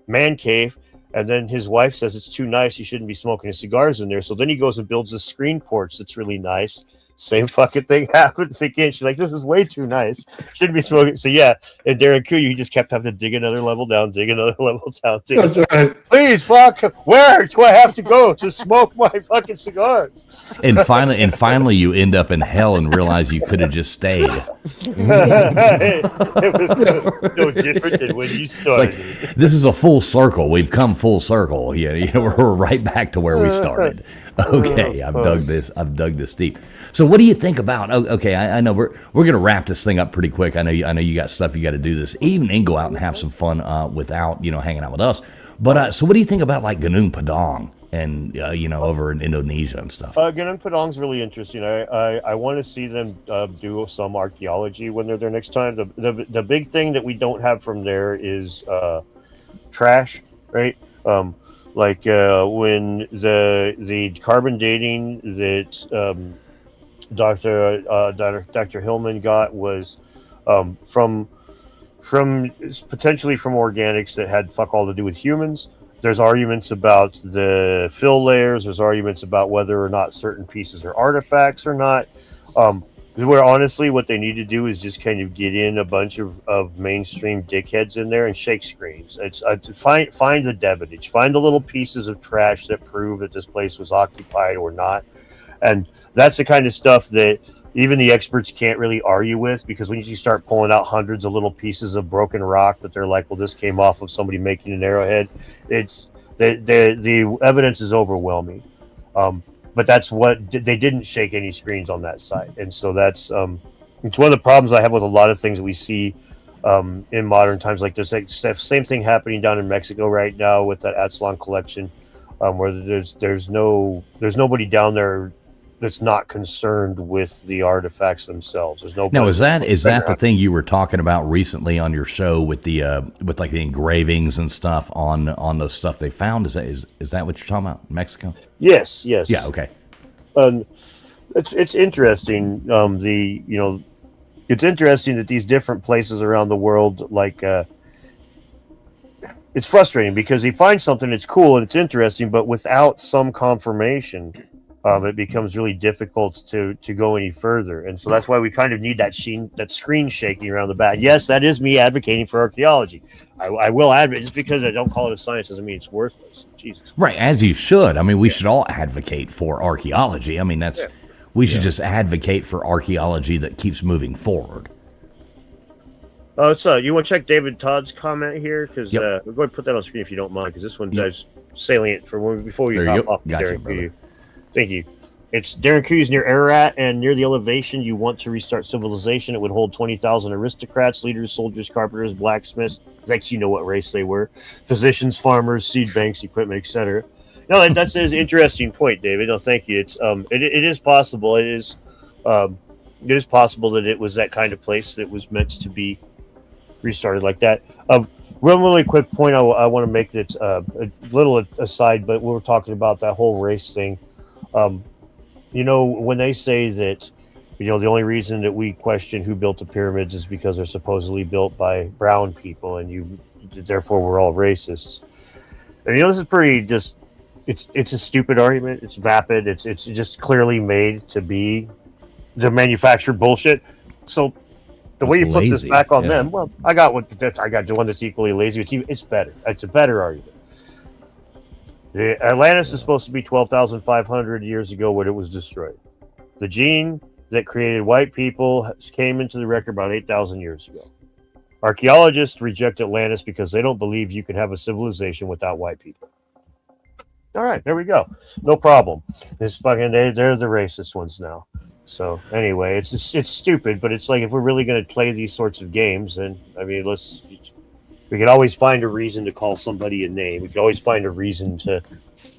man cave, and then his wife says it's too nice, he shouldn't be smoking his cigars in there. So then he goes and builds a screen porch that's really nice. Same fucking thing happens again. She's like, this is way too nice, shouldn't be smoking. So yeah, and Darren Kuyu, he just kept having to dig another level down. That's right. Please, fuck, where do I have to go to smoke my fucking cigars? And finally, you end up in hell and realize you could have just stayed. It was no different than when you It's started. like, this is a full circle. We've come full circle. Yeah, we're right back to where we started. Okay, I've dug this deep. So what do you think about? Okay, I know we're gonna wrap this thing up pretty quick. I know you got stuff you got to do this evening. Go out and have some fun without hanging out with us. But so what do you think about like Gunung Padang and over in Indonesia and stuff? Gunung Padang's really interesting. I want to see them do some archaeology when they're there next time. The big thing that we don't have from there is trash, right? When the carbon dating that Dr. Hillman got was from potentially from organics that had fuck all to do with humans. There's arguments about the fill layers. There's arguments about whether or not certain pieces are artifacts or not. Where honestly, what they need to do is just kind of get in a bunch of mainstream dickheads in there and shake screens. It's to find the debitage, find the little pieces of trash that prove that this place was occupied or not, and that's the kind of stuff that even the experts can't really argue with, because when you start pulling out hundreds of little pieces of broken rock that they're like, well, this came off of somebody making an arrowhead. It's the evidence is overwhelming. But that's what they didn't shake any screens on that side, and so that's it's one of the problems I have with a lot of things that we see in modern times. Like there's like same thing happening down in Mexico right now with that Aztlan collection, where there's nobody down there that's not concerned with the artifacts themselves. There's no. Now, is that the thing you were talking about recently on your show with the with like the engravings and stuff on those stuff they found? Is that what you're talking about? Mexico? Yes. Yeah. Okay. It's interesting. It's interesting that these different places around the world, it's frustrating because they find something that's cool and it's interesting, but without some confirmation, it becomes really difficult to go any further. And so that's why we kind of need that screen shaking around the back. Yes, that is me advocating for archaeology. I will advocate. Just because I don't call it a science doesn't mean it's worthless. Jesus. Right, as you should. I mean, we should all advocate for archaeology. I mean, we should just advocate for archaeology that keeps moving forward. So you want to check David Todd's comment here? Because Yep. we're going to put that on screen if you don't mind, because this one does salient for before you There you hop go. off Gotcha, Darren brother. Kuyu. Thank you. It's Darren Kuyu's near Ararat, and near the elevation you want to restart civilization. It would hold 20,000 aristocrats, leaders, soldiers, carpenters, blacksmiths. Like you know what race they were. Physicians, farmers, seed banks, equipment, etc. No, that's an interesting point, David. No, thank you. It's it is possible. It is possible that it was that kind of place that was meant to be restarted like that. One really quick point I want to make that's a little aside, but we were talking about that whole race thing. When they say that, the only reason that we question who built the pyramids is because they're supposedly built by brown people, and therefore we're all racists. And this is pretty just. It's a stupid argument. It's vapid. It's just clearly made to be the manufactured bullshit. So. The way you flip this back on them, well, I got one that's equally lazy. It's better. It's a better argument. The Atlantis is supposed to be 12,500 years ago when it was destroyed. The gene that created white people came into the record about 8,000 years ago. Archaeologists reject Atlantis because they don't believe you can have a civilization without white people. All right, there we go. No problem. They're the racist ones now. So anyway, it's stupid, but it's like if we're really going to play these sorts of games, then we could always find a reason to call somebody a name. We could always find a reason to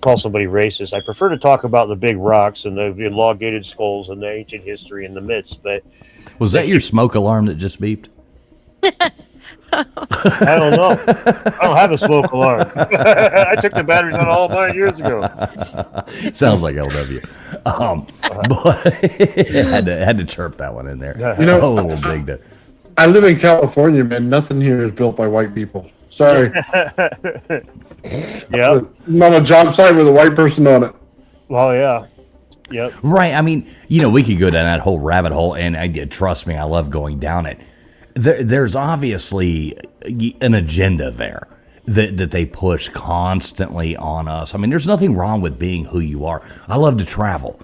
call somebody racist. I prefer to talk about the big rocks and the elongated skulls and the ancient history and the myths. But was that your smoke alarm that just beeped? I don't know. I don't have a smoke alarm. I took the batteries out all mine years ago. Sounds like LW. But had to chirp that one in there. A little big. I live in California, man. Nothing here is built by white people. Sorry. Yeah. Not a job site with a white person on it. Well, yeah. Yep. Right. We could go down that whole rabbit hole, and trust me, I love going down it. There's obviously an agenda there that they push constantly on us. There's nothing wrong with being who you are. I love to travel.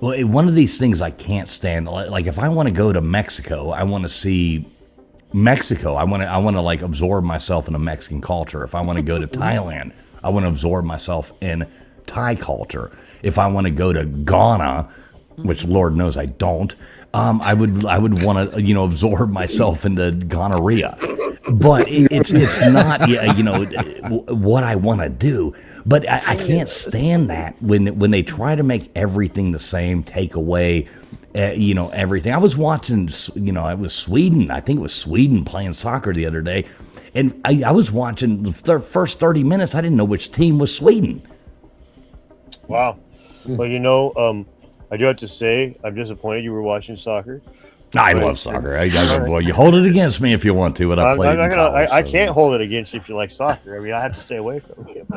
Well, one of these things I can't stand, like if I want to go to Mexico, I want to see Mexico. I want to absorb myself in a Mexican culture. If I want to go to Thailand, I want to absorb myself in Thai culture. If I want to go to Ghana, which Lord knows I don't, I would want to absorb myself into gonorrhea, but it's not what I want to do. But I can't stand that when they try to make everything the same, take away everything. I was watching it was Sweden. I think it was Sweden playing soccer the other day, and I was watching the first 30 minutes. I didn't know which team was Sweden. Wow. Well, I do have to say, I'm disappointed you were watching soccer. I love soccer. Well, you hold it against me if you want to, but I played in college. I can't hold it against you if you like soccer. I have to stay away from you.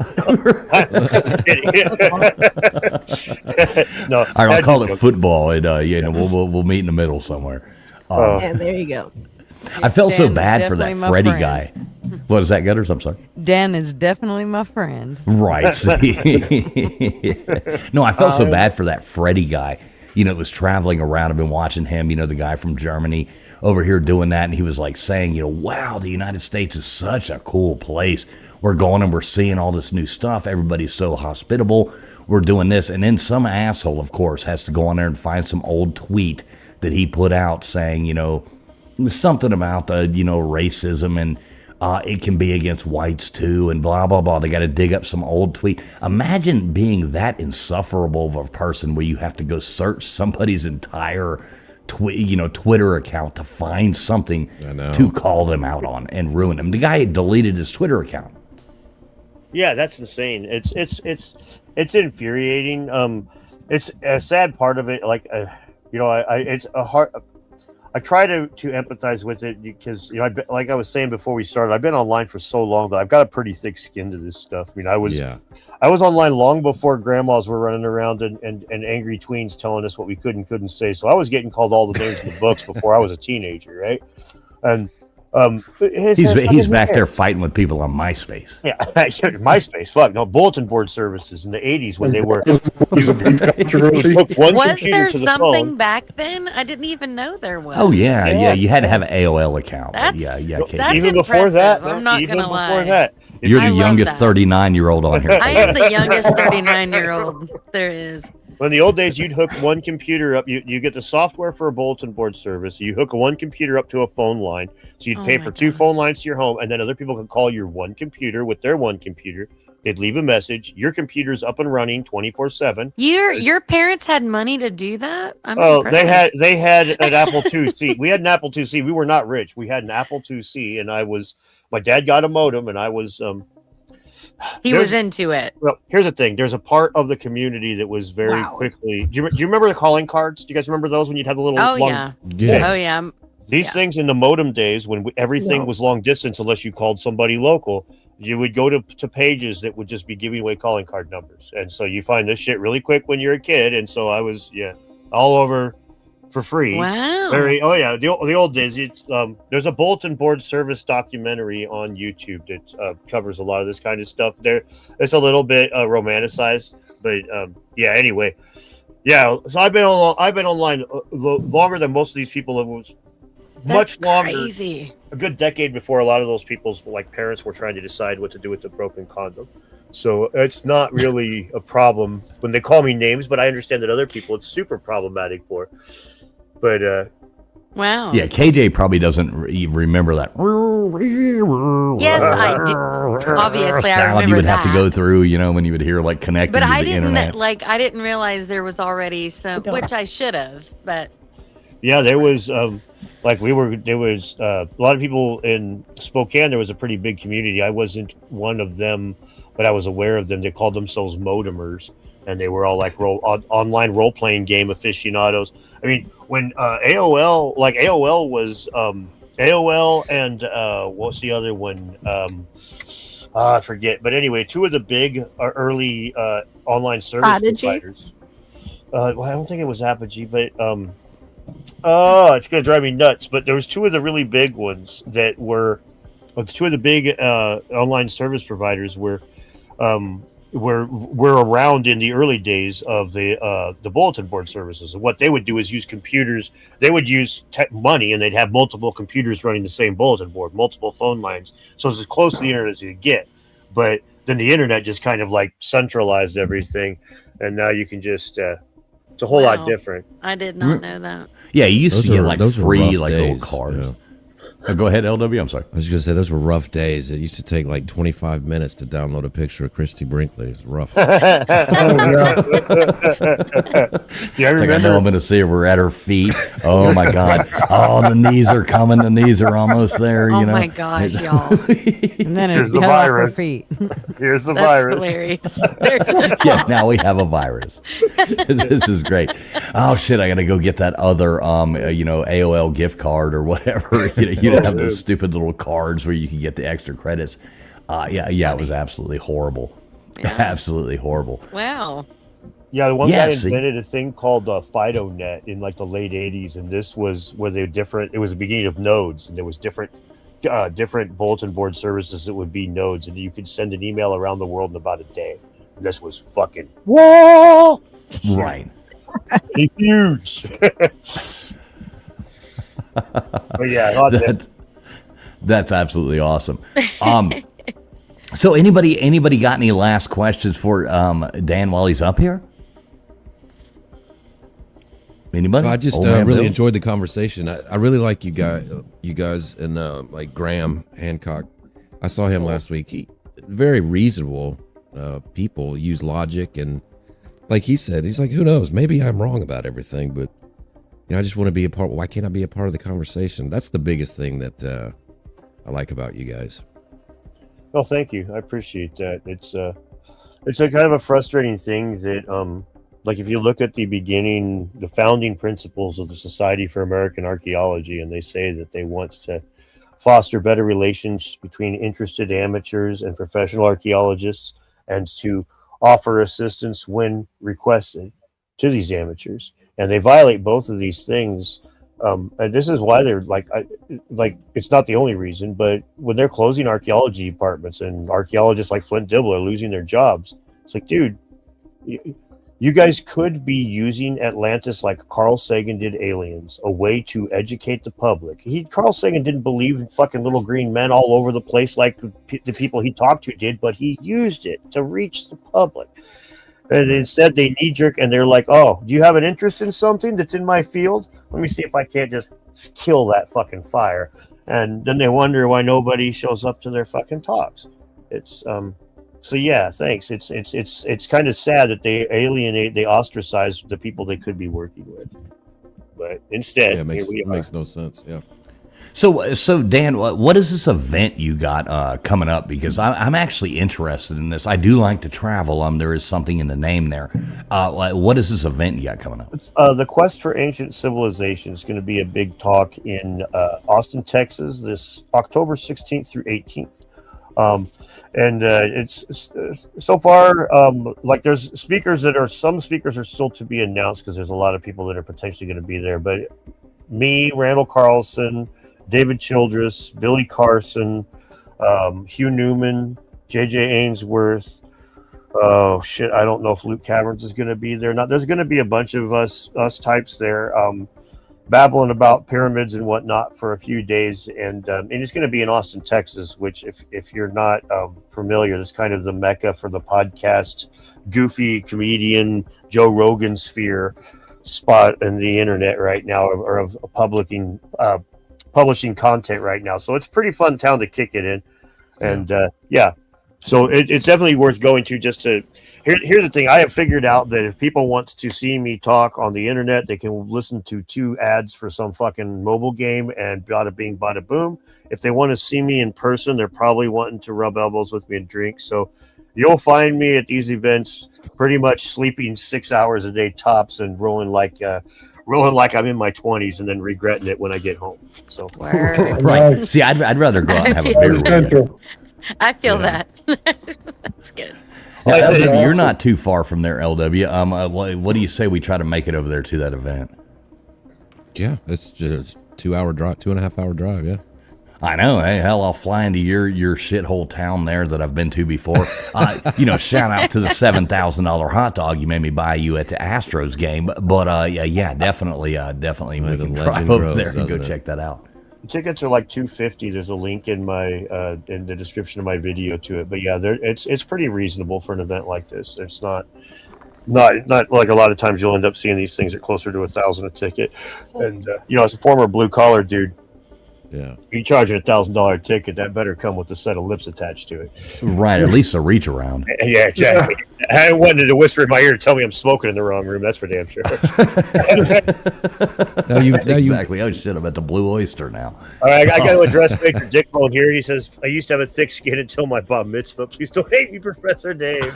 No, all right, I'll call it football, and we'll meet in the middle somewhere. And there you go. I felt so Dan is bad for that definitely my Freddie friend. guy. What is that, Gutters? I'm sorry. Dan is definitely my friend. Right. No, I felt so bad for that Freddie guy. It was traveling around. I've been watching him, the guy from Germany over here doing that. And he was saying, wow, the United States is such a cool place. We're going and we're seeing all this new stuff. Everybody's so hospitable. We're doing this. And then some asshole, of course, has to go on there and find some old tweet that he put out saying, something about racism and it can be against whites too and blah blah blah. They got to dig up some old tweet. Imagine being that insufferable of a person where you have to go search somebody's entire Twitter account to find something to call them out on and ruin them. The guy had deleted his Twitter account. Yeah, that's insane. It's infuriating. It's a sad part of it. It's a hard. I try to empathize with it because like I was saying before we started, I've been online for so long that I've got a pretty thick skin to this stuff. I was online long before grandmas were running around and angry tweens telling us what we could and couldn't say. So I was getting called all the names in the books before I was a teenager, right? And he's back there fighting with people on MySpace. Yeah, MySpace. Fuck no, bulletin board services in the '80s when they were. Was there something back then? I didn't even know there was. Oh yeah. You had to have an AOL account. That's even impressive. before that. I'm not gonna lie. That, you're the youngest 39-year-old on here. I am the youngest 39-year-old there is. Well, in the old days, you'd hook one computer up. You get the software for a bulletin board service. You hook one computer up to a phone line. So you'd pay for 2 phone lines to your home, and then other people could call your one computer with their one computer. They'd leave a message. Your computer's up and running 24/7. Your parents had money to do that? They had an Apple IIc. We had an Apple IIc. We were not rich. We had an Apple IIc, and my dad got a modem, and I was he was into it. Well, here's the thing. There's a part of the community that was very quickly. Do you remember the calling cards? Do you guys remember those when you'd have the little? Oh long, yeah. Oh yeah. These things in the modem days when everything was long distance, unless you called somebody local, you would go to pages that would just be giving away calling card numbers. And so you find this shit really quick when you're a kid. And so I was, all over for free. Wow. The old days. There's a bulletin board service documentary on YouTube that covers a lot of this kind of stuff. It's a little bit romanticized, but anyway. Yeah, so I've been online longer than most of these people. It was much longer. Crazy. A good decade before a lot of those people's parents were trying to decide what to do with the broken condom. So it's not really a problem when they call me names, but I understand that other people it's super problematic for. But wow. Yeah, KJ probably doesn't remember that. Yes, I do. Obviously, I remember you would that. have to go through, when you would hear connecting But to I the internet. I didn't realize there was already some, which I should have. But yeah, there was there was a lot of people in Spokane. There was a pretty big community. I wasn't one of them, but I was aware of them. They called themselves modemers, and they were all online role playing game aficionados. I mean, when AOL was AOL and what's the other one? I forget. But anyway, 2 of the big early online service providers. Well, I don't think it was Apogee, but it's gonna drive me nuts. But there was 2 of the really big ones that were 2 of the big online service providers were around in the early days of the bulletin board services. And what they would do is use computers. They would use money, and they'd have multiple computers running the same bulletin board, multiple phone lines. So it's as close to the internet as you get. But then the internet just kind of centralized everything, and now you can just it's a whole lot different. I did not know that. Yeah, you used to get those were free rough little days, cards. yeah. Go ahead, LW. I'm sorry. I was going to say those were rough days. It used to take 25 minutes to download a picture of Christy Brinkley. It's rough. Yeah, I remember. I know I'm going to see her. We're at her feet. Oh my God! Oh, the knees are coming. The knees are almost there. Oh my gosh, y'all! And then Here's it the cut off her virus. feet. Here's the That's virus. hilarious. Yeah, now we have a virus. This is great. Oh shit! I got to go get that other AOL gift card or whatever. You don't have those stupid little cards where you can get the extra credits. It was absolutely horrible. Yeah. Absolutely horrible. Wow. Yeah, the one guy see. invented a thing called FidoNet in the late 80s, and this was where they different. It was the beginning of nodes, and there was different bulletin board services that would be nodes, and you could send an email around the world in about a day. And this was fucking whoa, Right. huge. But yeah, That's absolutely awesome. So anybody got any last questions for Dan while he's up here? Anybody? I just Old man really Bill? enjoyed the conversation. I really like you guys and Graham Hancock. I saw him last week. He very reasonable people use logic, and like he said, he's like, who knows? Maybe I'm wrong about everything, but I just want to be a part. Why can't I be a part of the conversation? That's the biggest thing that I like about you guys. well, thank you. I appreciate that. It's a kind of a frustrating thing that if you look at the founding principles of the Society for American Archaeology, and they say that they want to foster better relations between interested amateurs and professional archaeologists, and to offer assistance when requested to these amateurs, and they violate both of these things. And this is why they're it's not the only reason, but when they're closing archaeology departments and archaeologists like Flint Dibble are losing their jobs, it's like, dude, you guys could be using Atlantis like Carl Sagan did aliens, a way to educate the public. Carl Sagan didn't believe in fucking little green men all over the place like the people he talked to did, but he used it to reach the public. And instead, they knee jerk and they're like, "Oh, do you have an interest in something that's in my field? Let me see if I can't just kill that fucking fire." And then they wonder why nobody shows up to their fucking talks. It's So yeah, thanks. It's kind of sad that they alienate, they ostracize the people they could be working with. But instead, Yeah, it here we makes are. no sense. Yeah. So Dan, what is this event you got coming up? Because I'm actually interested in this. I do like to travel. There is something in the name there. What is this event you got coming up? The Quest for Ancient Civilization is going to be a big talk in Austin, Texas, this October 16th through 18th. It's so far, like there's some speakers are still to be announced because there's a lot of people that are potentially going to be there. But me, Randall Carlson, David Childress, Billy Carson, Hugh Newman, J.J. Ainsworth. Oh shit! I don't know if Luke Caverns is going to be there. There's going to be a bunch of us types there, babbling about pyramids and whatnot for a few days, and it's going to be in Austin, Texas. Which, if you're not familiar, is kind of the mecca for the podcast, goofy comedian Joe Rogan sphere spot in the internet right now, or of publishing content right now. So it's a pretty fun town to kick it in, and so it's definitely worth going to. Just to here's the thing: I have figured out that if people want to see me talk on the internet, they can listen to 2 ads for some fucking mobile game, and bada bing, bada boom. If they want to see me in person, they're probably wanting to rub elbows with me and drink. So you'll find me at these events pretty much sleeping 6 hours a day tops and rolling like I'm in my 20s and then regretting it when I get home. So Right. See, I'd rather go out and have a beer with you. I feel that. That's good. LW, you're not too far from there, LW. What do you say we try to make it over there to that event? Yeah, it's just 2-hour drive, 2.5-hour drive. Yeah. I know. Hey, hell, I'll fly into your shithole town there that I've been to before. Shout out to the $7,000 hot dog you made me buy you at the Astros game. But yeah, definitely, we can drive over there and go check that out. Tickets are like $250. There's a link in my in the description of my video to it. But yeah, it's pretty reasonable for an event like this. It's not like a lot of times you'll end up seeing these things at closer to $1,000 a ticket. And as a former blue collar dude, yeah, you charging $1,000 ticket, that better come with a set of lips attached to it. Right, at least a reach around. Yeah, exactly. I wanted to whisper in my ear to tell me I'm smoking in the wrong room. That's for damn sure. Exactly. Oh shit, I'm at the Blue Oyster now. All right, I got to address Baker Dickbone here. He says, "I used to have a thick skin until my bar mitzvah. Please don't hate me, Professor Dave."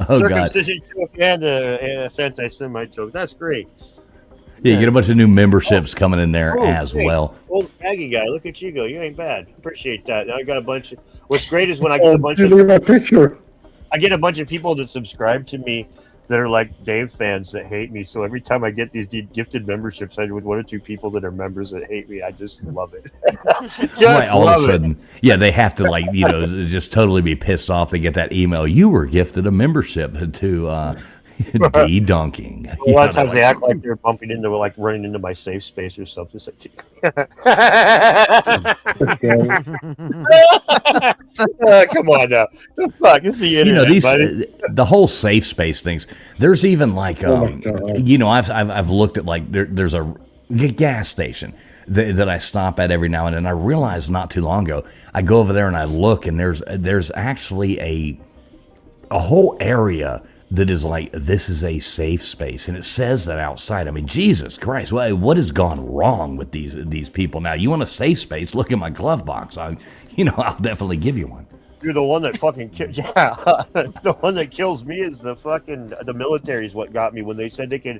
Circumcision joke and a anti-Semite joke. That's great. Yeah, you get a bunch of new memberships coming in there as well. Old saggy guy, look at you go. You ain't bad. Appreciate that. Now I got a bunch of. What's great is when I get a bunch of. I get a bunch of people that subscribe to me that are like Dave fans that hate me. So every time I get these gifted memberships, I with 1 or 2 people that are members that hate me. I just love it. All of a sudden, yeah, they have to just totally be pissed off. They get that email. You were gifted a membership to. DeDunking. A lot of times they act like they're bumping into, like running into my safe space or something. It's like, come on now. The fuck? It's the internet, buddy. The whole safe space things. There's even like, I've looked at like there's a gas station that I stop at every now and then. I realized not too long ago, I go over there and I look, and there's actually a whole area that is like, this is a safe space, and it says that outside. I mean, Jesus Christ, what has gone wrong with these people? Now, you want a safe space? Look in my glove box. I'll definitely give you one. You're the one that fucking the one that kills me is the military is what got me when they said they could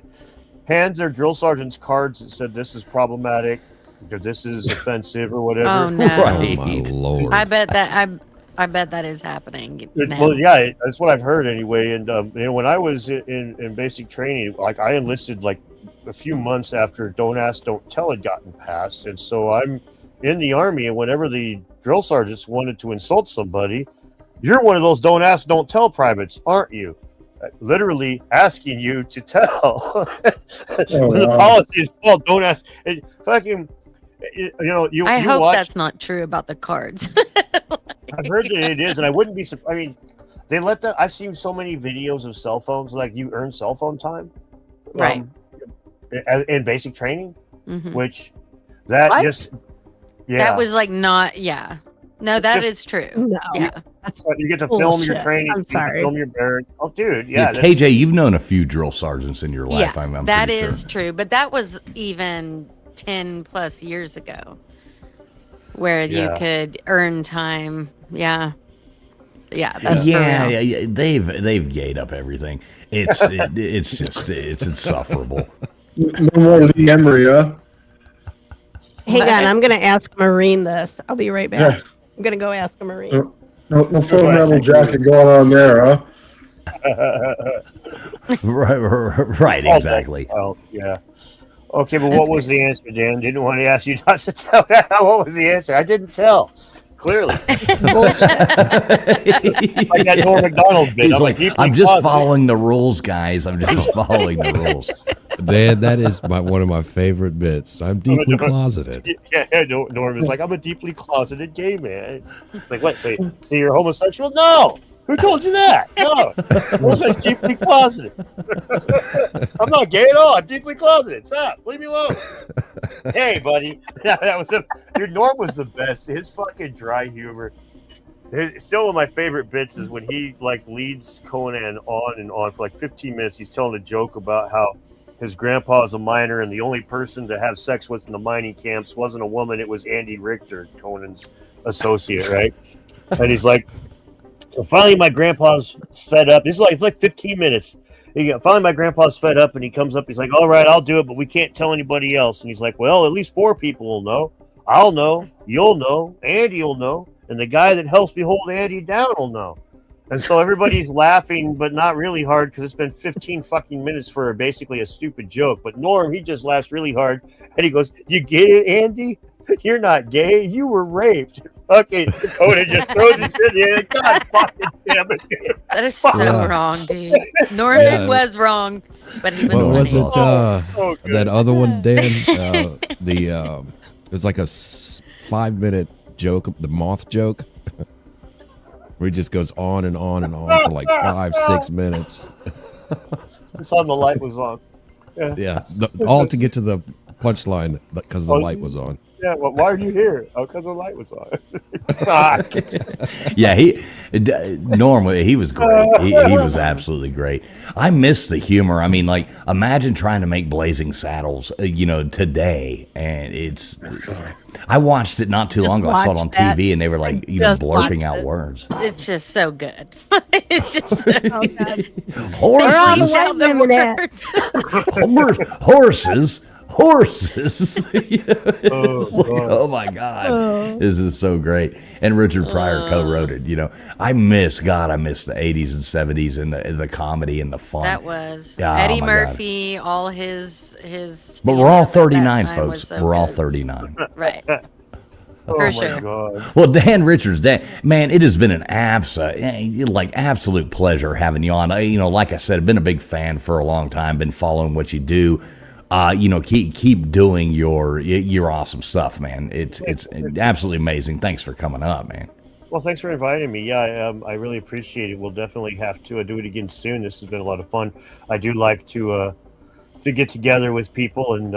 hand their drill sergeants cards that said this is problematic, or this is offensive, or whatever. Oh no! Right. Oh my Lord! I bet that is happening. Well, yeah, that's what I've heard anyway. And when I was in basic training, like I enlisted like a few months after Don't Ask, Don't Tell had gotten passed, and so I'm in the Army. And whenever the drill sergeants wanted to insult somebody, you're one of those Don't Ask, Don't Tell privates, aren't you? Literally asking you to tell. The policy is called Don't Ask. I hope that's not true about the cards. I've heard that it is, and I wouldn't be surprised. I mean, they let the. I've seen so many videos of cell phones, like you earn cell phone time, Right. In basic training, Mhm. which that What? just That was like not. Yeah. No, that is Just- true. No. Yeah. you get to film your Bullshit. training. I'm you get to sorry. film your barracks. Oh, dude, Yeah, yeah. that's- KJ, you've known a few drill sergeants in your life. Yeah, I'm that pretty is sure. true. But that was even 10 plus years ago where you Yeah. could earn time. Yeah. Yeah, that's for Yeah, real. yeah, they've gate up everything. It's it's insufferable. No more Lee Emery, huh? Hang on, I'm gonna ask Marine this. I'll be right back. Yeah. I'm gonna go ask a Marine. No full metal jacket going on there, huh? right, exactly. Oh, yeah. Okay, but what was the answer, Dan? Didn't want to ask you not to tell. What was the answer? I didn't tell. Clearly, like that Norm Macdonald bit. He's like, I'm just following the rules, guys. I'm just following the rules. Dan, that is one of my favorite bits. I'm deeply closeted. Yeah, Norm is like, I'm a deeply closeted gay man. It's like, what? So you're homosexual? No. Who told you that? No. What's that deeply closeted? I'm not gay at all. I'm deeply closeted. Stop. Leave me alone. Hey, buddy. Yeah, that was dude. Norm was the best. His fucking dry humor. Still one of my favorite bits is when he like leads Conan on and on for like 15 minutes. He's telling a joke about how his grandpa is a miner and the only person to have sex with in the mining camps wasn't a woman. It was Andy Richter, Conan's associate, right? And he's like, so finally my grandpa's fed up. It's like 15 minutes. Finally my grandpa's fed up and he comes up. He's like, all right, I'll do it, but we can't tell anybody else. And he's like, well, at least 4 people will know. I'll know. You'll know. Andy will know. And the guy that helps me hold Andy down will know. And so everybody's laughing, but not really hard because it's been 15 fucking minutes for basically a stupid joke. But Norm, he just laughs really hard. And he goes, you get it, Andy? You're not gay. You were raped. Okay, Conan just throws his shit in the air. God fucking damn it, dude. That is so Yeah. wrong, dude. Norman Yeah. was wrong, but he was What was funny. it? Oh, good. That other one, Dan? It was like a 5-minute joke, the moth joke, where he just goes on and on and on for like 5-6 minutes. It's on the light was on. Yeah, all to get to the punchline because the light was on. Yeah, well, why are you here? Oh, because the light was on. Yeah, Norm, he was great. He was absolutely great. I miss the humor. I mean, like, imagine trying to make Blazing Saddles, today, and I watched it not too long ago. I saw it on TV, and they were like, blurping out words. It's just so good. It's just so good. Horses, Out the words. horses. Oh my God, this is so great. And Richard Pryor co-wrote it. I miss the 80s and 70s and the comedy and the fun. That was Yeah, Eddie oh my Murphy, all his. But we're all stand-up at that 39, time folks. was so We're all good. 39. Right. Oh For my sure. God. Well, Dan Richards, man, it has been an absolute pleasure having you on. Like I said, I've been a big fan for a long time. Been following what you do. Keep doing your awesome stuff, man. It's absolutely amazing. Thanks for coming up, man. Well, thanks for inviting me. Yeah, I really appreciate it. We'll definitely have to do it again soon. This has been a lot of fun. I do like to get together with people and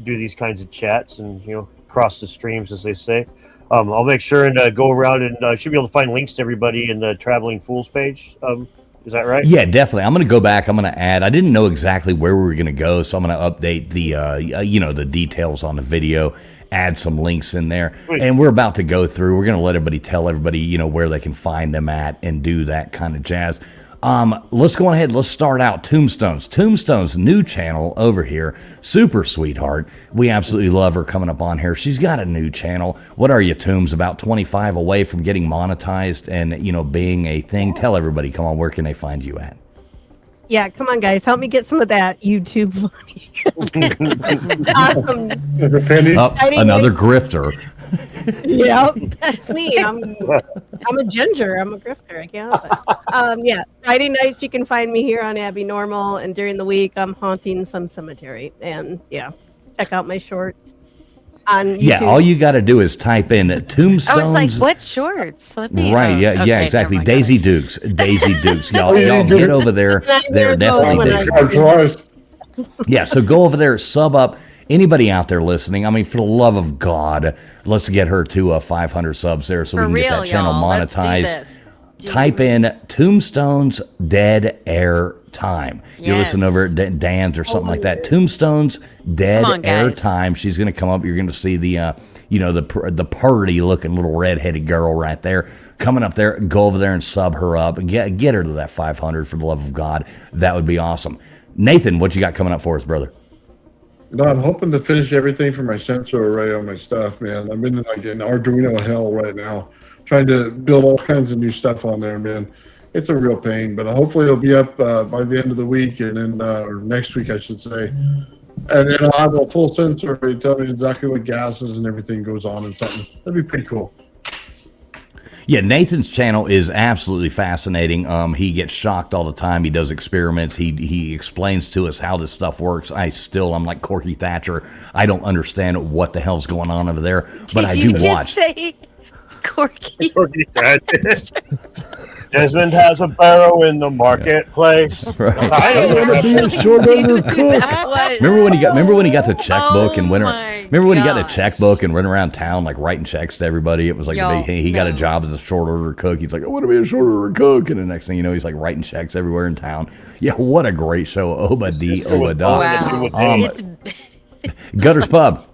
do these kinds of chats and cross the streams, as they say. I'll make sure and go around and should be able to find links to everybody in the Traveling Fools page. Is that right? Yeah, definitely. I'm going to go back. I'm going to add. I didn't know exactly where we were going to go, so I'm going to update the the details on the video, add some links in there, and we're about to go through. We're going to tell everybody where they can find them at and do that kind of jazz. Let's go ahead. Let's start out Tombstone's new channel over here. Super sweetheart. We absolutely love her coming up on here. She's got a new channel. What are you, Tombs? About 25 away from getting monetized and, being a thing. Tell everybody, come on, where can they find you at? Yeah, come on, guys, help me get some of that YouTube money. Another grifter. Yep, that's me. I'm a ginger. I'm a grifter. I can't help it. Yeah, Friday nights you can find me here on Abbinormal, and during the week I'm haunting some cemetery. And yeah, check out my shorts. on YouTube. Yeah, all you got to do is type in Tombstones. I was like, what shorts? Let me. Right, yeah, okay, yeah, exactly. never mind, Daisy got it. Dukes, Daisy Dukes. Y'all get over there. They're definitely those Daisy. when Yeah, so go over there, sub up. Anybody out there listening, I mean, for the love of God, let's get her to 500 subs there so For we can get real, that channel y'all. Let's do monetized. this. Type in Tombstones Dead Air Time. You listen over at Dan's or something like that. Tombstones Dead Come on, Air guys. Time. She's going to come up. You're going to see the, the purdy looking little redheaded girl right there coming up there. Go over there and sub her up and get her to that 500 for the love of God. That would be awesome. Nathan, what you got coming up for us, brother? No, I'm hoping to finish everything for my sensor array on my stuff, man. I'm in like an Arduino hell right now, trying to build all kinds of new stuff on there, man. It's a real pain, but hopefully it'll be up by the end of the week, and then or next week, I should say. And then I'll have a full sensor array tell me exactly what gases and everything goes on and something. That'd be pretty cool. Yeah, Nathan's channel is absolutely fascinating. He gets shocked all the time. He does experiments. He explains to us how this stuff works. I'm like Corky Thatcher. I don't understand what the hell's going on over there, but I do Did you watch. just say Corky? Desmond has a barrow in the marketplace. Right. I don't want to be a short order cook. That was- Remember when he got the checkbook and went around? my Remember when he got the gosh. checkbook and went around town like writing checks to everybody? It was like Yo, he got a no. job as a short order cook. He's like, I want to be a short order cook, and the next thing you know, he's like writing checks everywhere in town. Yeah, what a great show, Obadi Obada. Wow. It's Gutters Pub.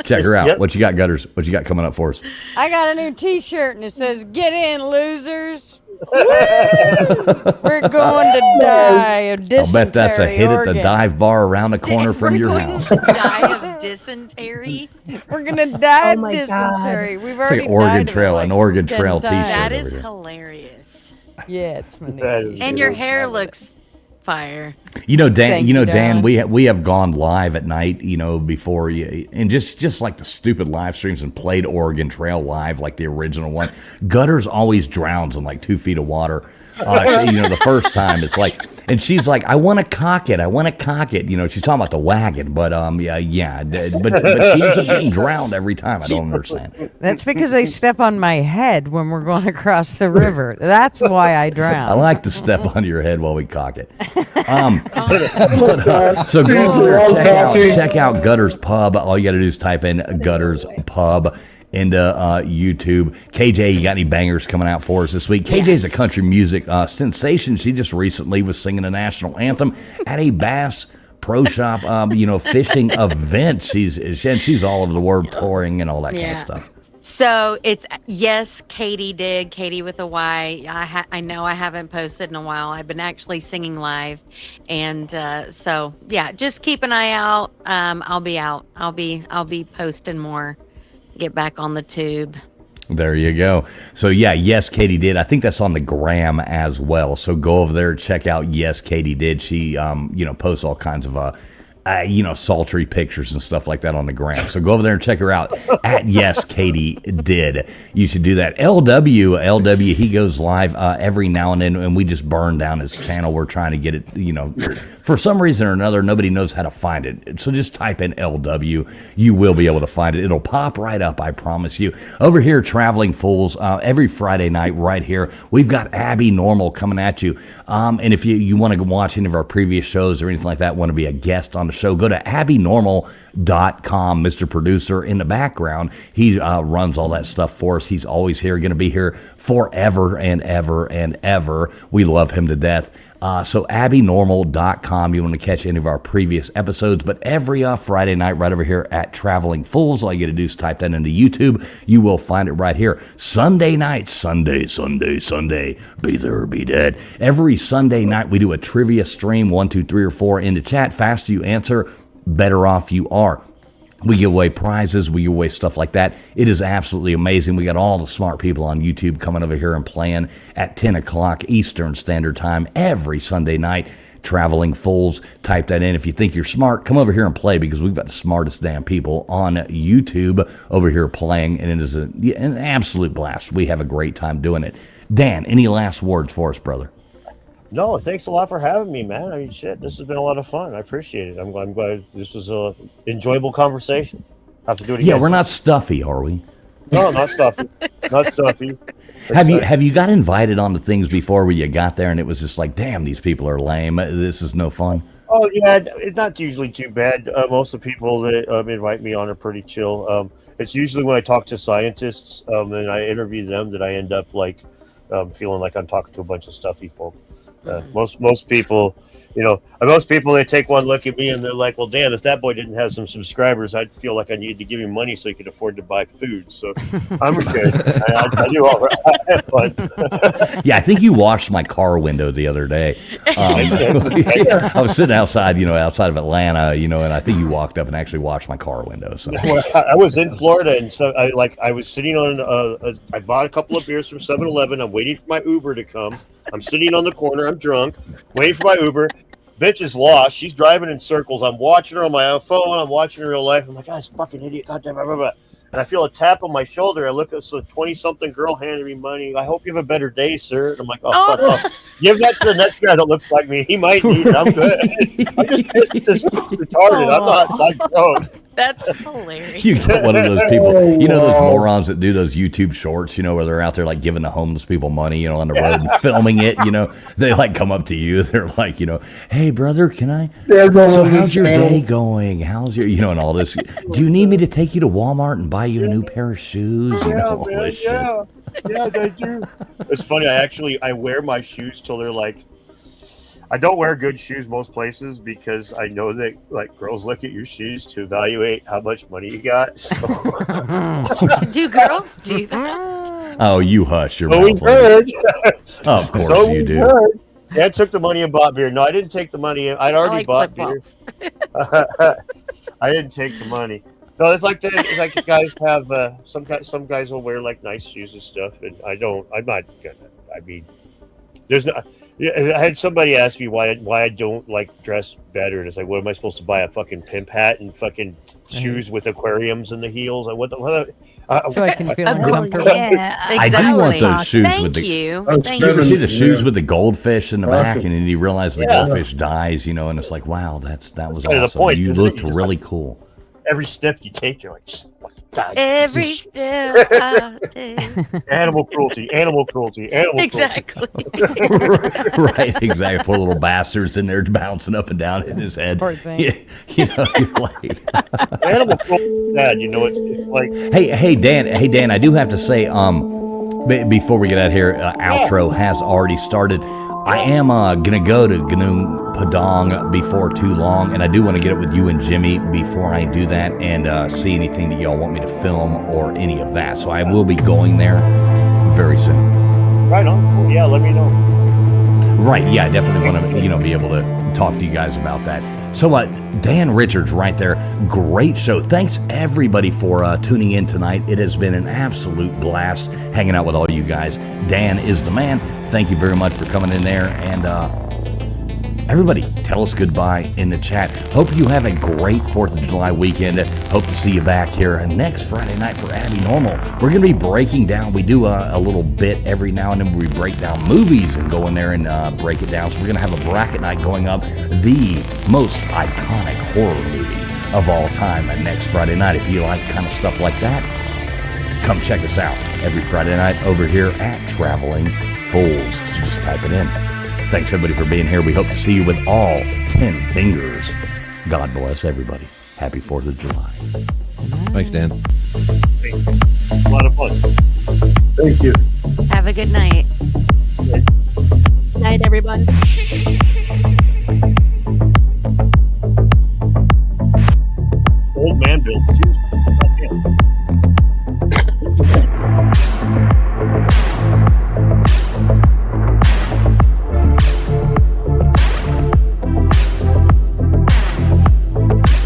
Check her out. Yep. What you got, Gutters? What you got coming up for us? I got a new T-shirt and it says "Get in, losers." Woo! We're going to die of dysentery. I'll bet that's a hit at the Oregon. dive bar around the corner from We're your going house. to die of dysentery. We're gonna die Oh of my dysentery. We've It's like already an Oregon died of it Trail, like an Oregon 10 Trail times. T-shirt. That over is here. hilarious. Yeah, it's my new That is T-shirt. And your hair looks fire. You know, Dan. Thank You know, you, Dan. Don. We have gone live at night. You know, before you and just like the stupid live streams and played Oregon Trail live like the original one. Gutters always drowns in like 2 feet of water. The first time it's like, and she's like, I want to cock it. You know, she's talking about the wagon, but but she ends up getting drowned every time. I don't understand. That's because I step on my head when we're going across the river. That's why I I drown. like to step on your head while we cock it. So go over there, check out Gutters Pub. All you got to do is type in Gutters Pub into YouTube. KJ, you got any bangers coming out for us this week? KJ's a country music sensation. She just recently was singing the national anthem at a Bass Pro Shop, fishing event. She's all over the world touring and all that kind of stuff. So it's yes, Katie did. Katie with a Y. I know I haven't posted in a while. I've been actually singing live, and so yeah, just keep an eye out. I'll be out. I'll be posting more. Get back on the tube. There you go. So yeah, yes, Katie did. I think that's on the gram as well. So go over there, check out Yes, Katie did. She posts all kinds of sultry pictures and stuff like that on the gram. So go over there and check her out at Yes, Katie did. You should do that. LW, he goes live every now and then, and we just burn down his channel. We're trying to get it, for some reason or another, nobody knows how to find it. So just type in LW. You will be able to find it. It'll pop right up, I promise you. Over here, Traveling Fools, every Friday night right here, we've got Abbinormal coming at you. And if you want to watch any of our previous shows or anything like that, want to be a guest on the show, go to Abbinormal.com. Mr. Producer in the background, he runs all that stuff for us. He's always here, going to be here forever and ever and ever. We love him to death. So Abbinormal.com, you want to catch any of our previous episodes, but every Friday night right over here at Traveling Fools, all you got to do is type that into YouTube. You will find it right here. Sunday night, Sunday, be there or be dead. Every Sunday night we do a trivia stream, 1, 2, 3, or 4 in the chat. Faster you answer, better off you are. We give away prizes. We give away stuff like that. It is absolutely amazing. We got all the smart people on YouTube coming over here and playing at 10 o'clock Eastern Standard Time every Sunday night. Traveling Fools, type that in. If you think you're smart, come over here and play, because we've got the smartest damn people on YouTube over here playing, and it is an absolute blast. We have a great time doing it. Dan, any last words for us, brother? No, thanks a lot for having me, man. I mean, shit, this has been a lot of fun. I appreciate it. I'm glad this was a enjoyable conversation. have to do it Yeah, again. we're not stuffy, are we? No, not stuffy. Not stuffy. Have you got invited on to things before where you got there and it was just like, damn, these people are lame. This is no fun. Oh yeah, it's not usually too bad. Most of the people that invite me on are pretty chill. It's usually when I talk to scientists and I interview them that I end up like feeling like I'm talking to a bunch of stuffy folk. Most people, most people, they take one look at me and they're like, well, damn, if that boy didn't have some subscribers, I'd feel like I needed to give him money so he could afford to buy food. So I'm good. I do all right. But Yeah, I think you washed my car window the other day. I was sitting outside, outside of Atlanta, and I think you walked up and actually washed my car window. So I was in Florida, and so I was sitting on I bought a couple of beers from 7-Eleven. I'm waiting for my Uber to come. I'm sitting on the corner. I'm drunk, waiting for my Uber. Bitch is lost. She's driving in circles. I'm watching her on my phone. I'm watching her in real life. I'm like, this fucking idiot. Goddamn. Blah, blah, blah. And I feel a tap on my shoulder. I look at some 20-something girl handing me money. I hope you have a better day, sir. And I'm like, fuck off. Give that to the next guy that looks like me. He might need it. I'm good. I'm just pissed at this retarded. I'm not like drunk. That's hilarious. you get one of those people, those morons that do those YouTube shorts, where they're out there like giving the homeless people money, on the road and filming it, they like come up to you. They're like, hey brother, can I? So how's your day going? How's your, and all this? Do you need me to take you to Walmart and buy you a new pair of shoes? All this shit. Yeah, they do. It's funny. I wear my shoes till they're like. I don't wear good shoes most places because I know that like girls look at your shoes to evaluate how much money you got. So. Do girls do that? Oh, you hush your So we mouth. heard. Oh, of course So you we do. heard. Dad took the money and bought beer. No, I didn't take the money. I'd already bought beer. I didn't take the money. No, it's like that. It's like guys have some guys will wear like nice shoes and stuff, and I don't. I'm not gonna. I mean, there's no. I had somebody ask me why I don't like dress better, and it's like, what am I supposed to buy, a fucking pimp hat and fucking shoes with aquariums in the heels? So I can feel uncomfortable. Yeah, I do want those shoes Thank with the. you. Oh, Thank You ever you. see the shoes with the goldfish in the back, Awesome. and then you realize the goldfish dies, and it's like, wow, that was kind of the awesome. point, You isn't it? looked You just really cool. Every step you take, you're like, God, Every step I take. animal cruelty. Exactly. Right, exactly. Poor little bastards in there bouncing up and down in his head. Poor thing. You're like, Animal cruelty is bad. It's like. hey, Dan. I do have to say, before we get out of here, outro has already started. I am gonna go to Gunung Padang before too long, and I do want to get it with you and Jimmy before I do that, and see anything that y'all want me to film or any of that. So I will be going there very soon. Right on. Well, yeah, let me know. Right, yeah, I definitely want to, be able to talk to you guys about that. So, Dan Richards right there, great show. Thanks, everybody, for tuning in tonight. It has been an absolute blast hanging out with all you guys. Dan is the man. Thank you very much for coming in there. And everybody, tell us goodbye in the chat. Hope you have a great 4th of July weekend. Hope to see you back here next Friday night for Abbinormal. We're going to be breaking down. We do a little bit every now and then. We break down movies and go in there and break it down. So we're going to have a bracket night going up. The most iconic horror movie of all time next Friday night. If you like kind of stuff like that, come check us out every Friday night over here at Traveling Fools. So just type it in. Thanks, everybody, for being here. We hope to see you with all 10 fingers. God bless everybody. Happy 4th of July. Thanks, Dan. A lot of fun. Thank you. Have a good night. Night, everyone. Old man builds too. Goddamn.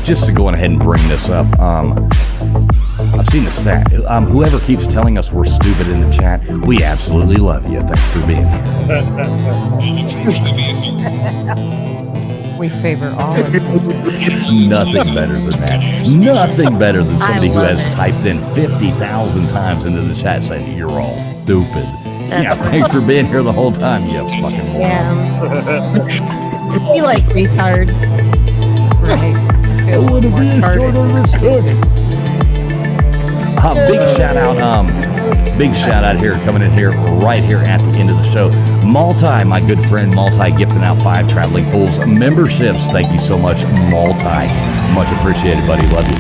Just to go on ahead and bring this up, I've seen the stat. Whoever keeps telling us we're stupid in the chat, we absolutely love you. Thanks for being here. We favor all of you. Nothing better than that. Nothing better than somebody who love has it. typed in 50,000 times into the chat saying you're all stupid. That's Yeah, thanks for being here the whole time, you fucking moron. Yeah. We like retards. Right. I want to be a short on this hook. Big shout out here, coming in here right here at the end of the show. Multi, my good friend Multi, gifting out 5 Traveling Fools memberships. Thank you so much, Multi. Much appreciated, buddy. Love you.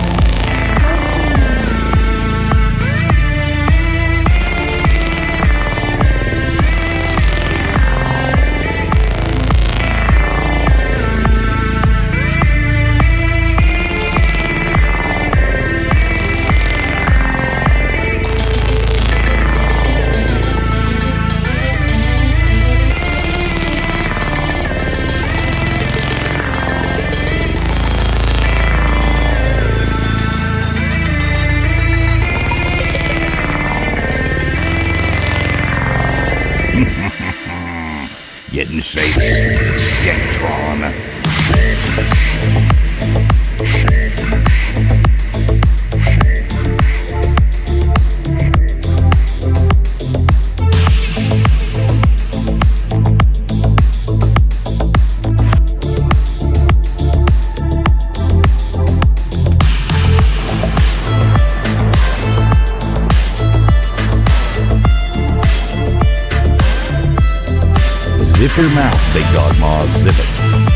Getting safe. Getting Tron. Zip your mouth, big dog Moz. Zip it.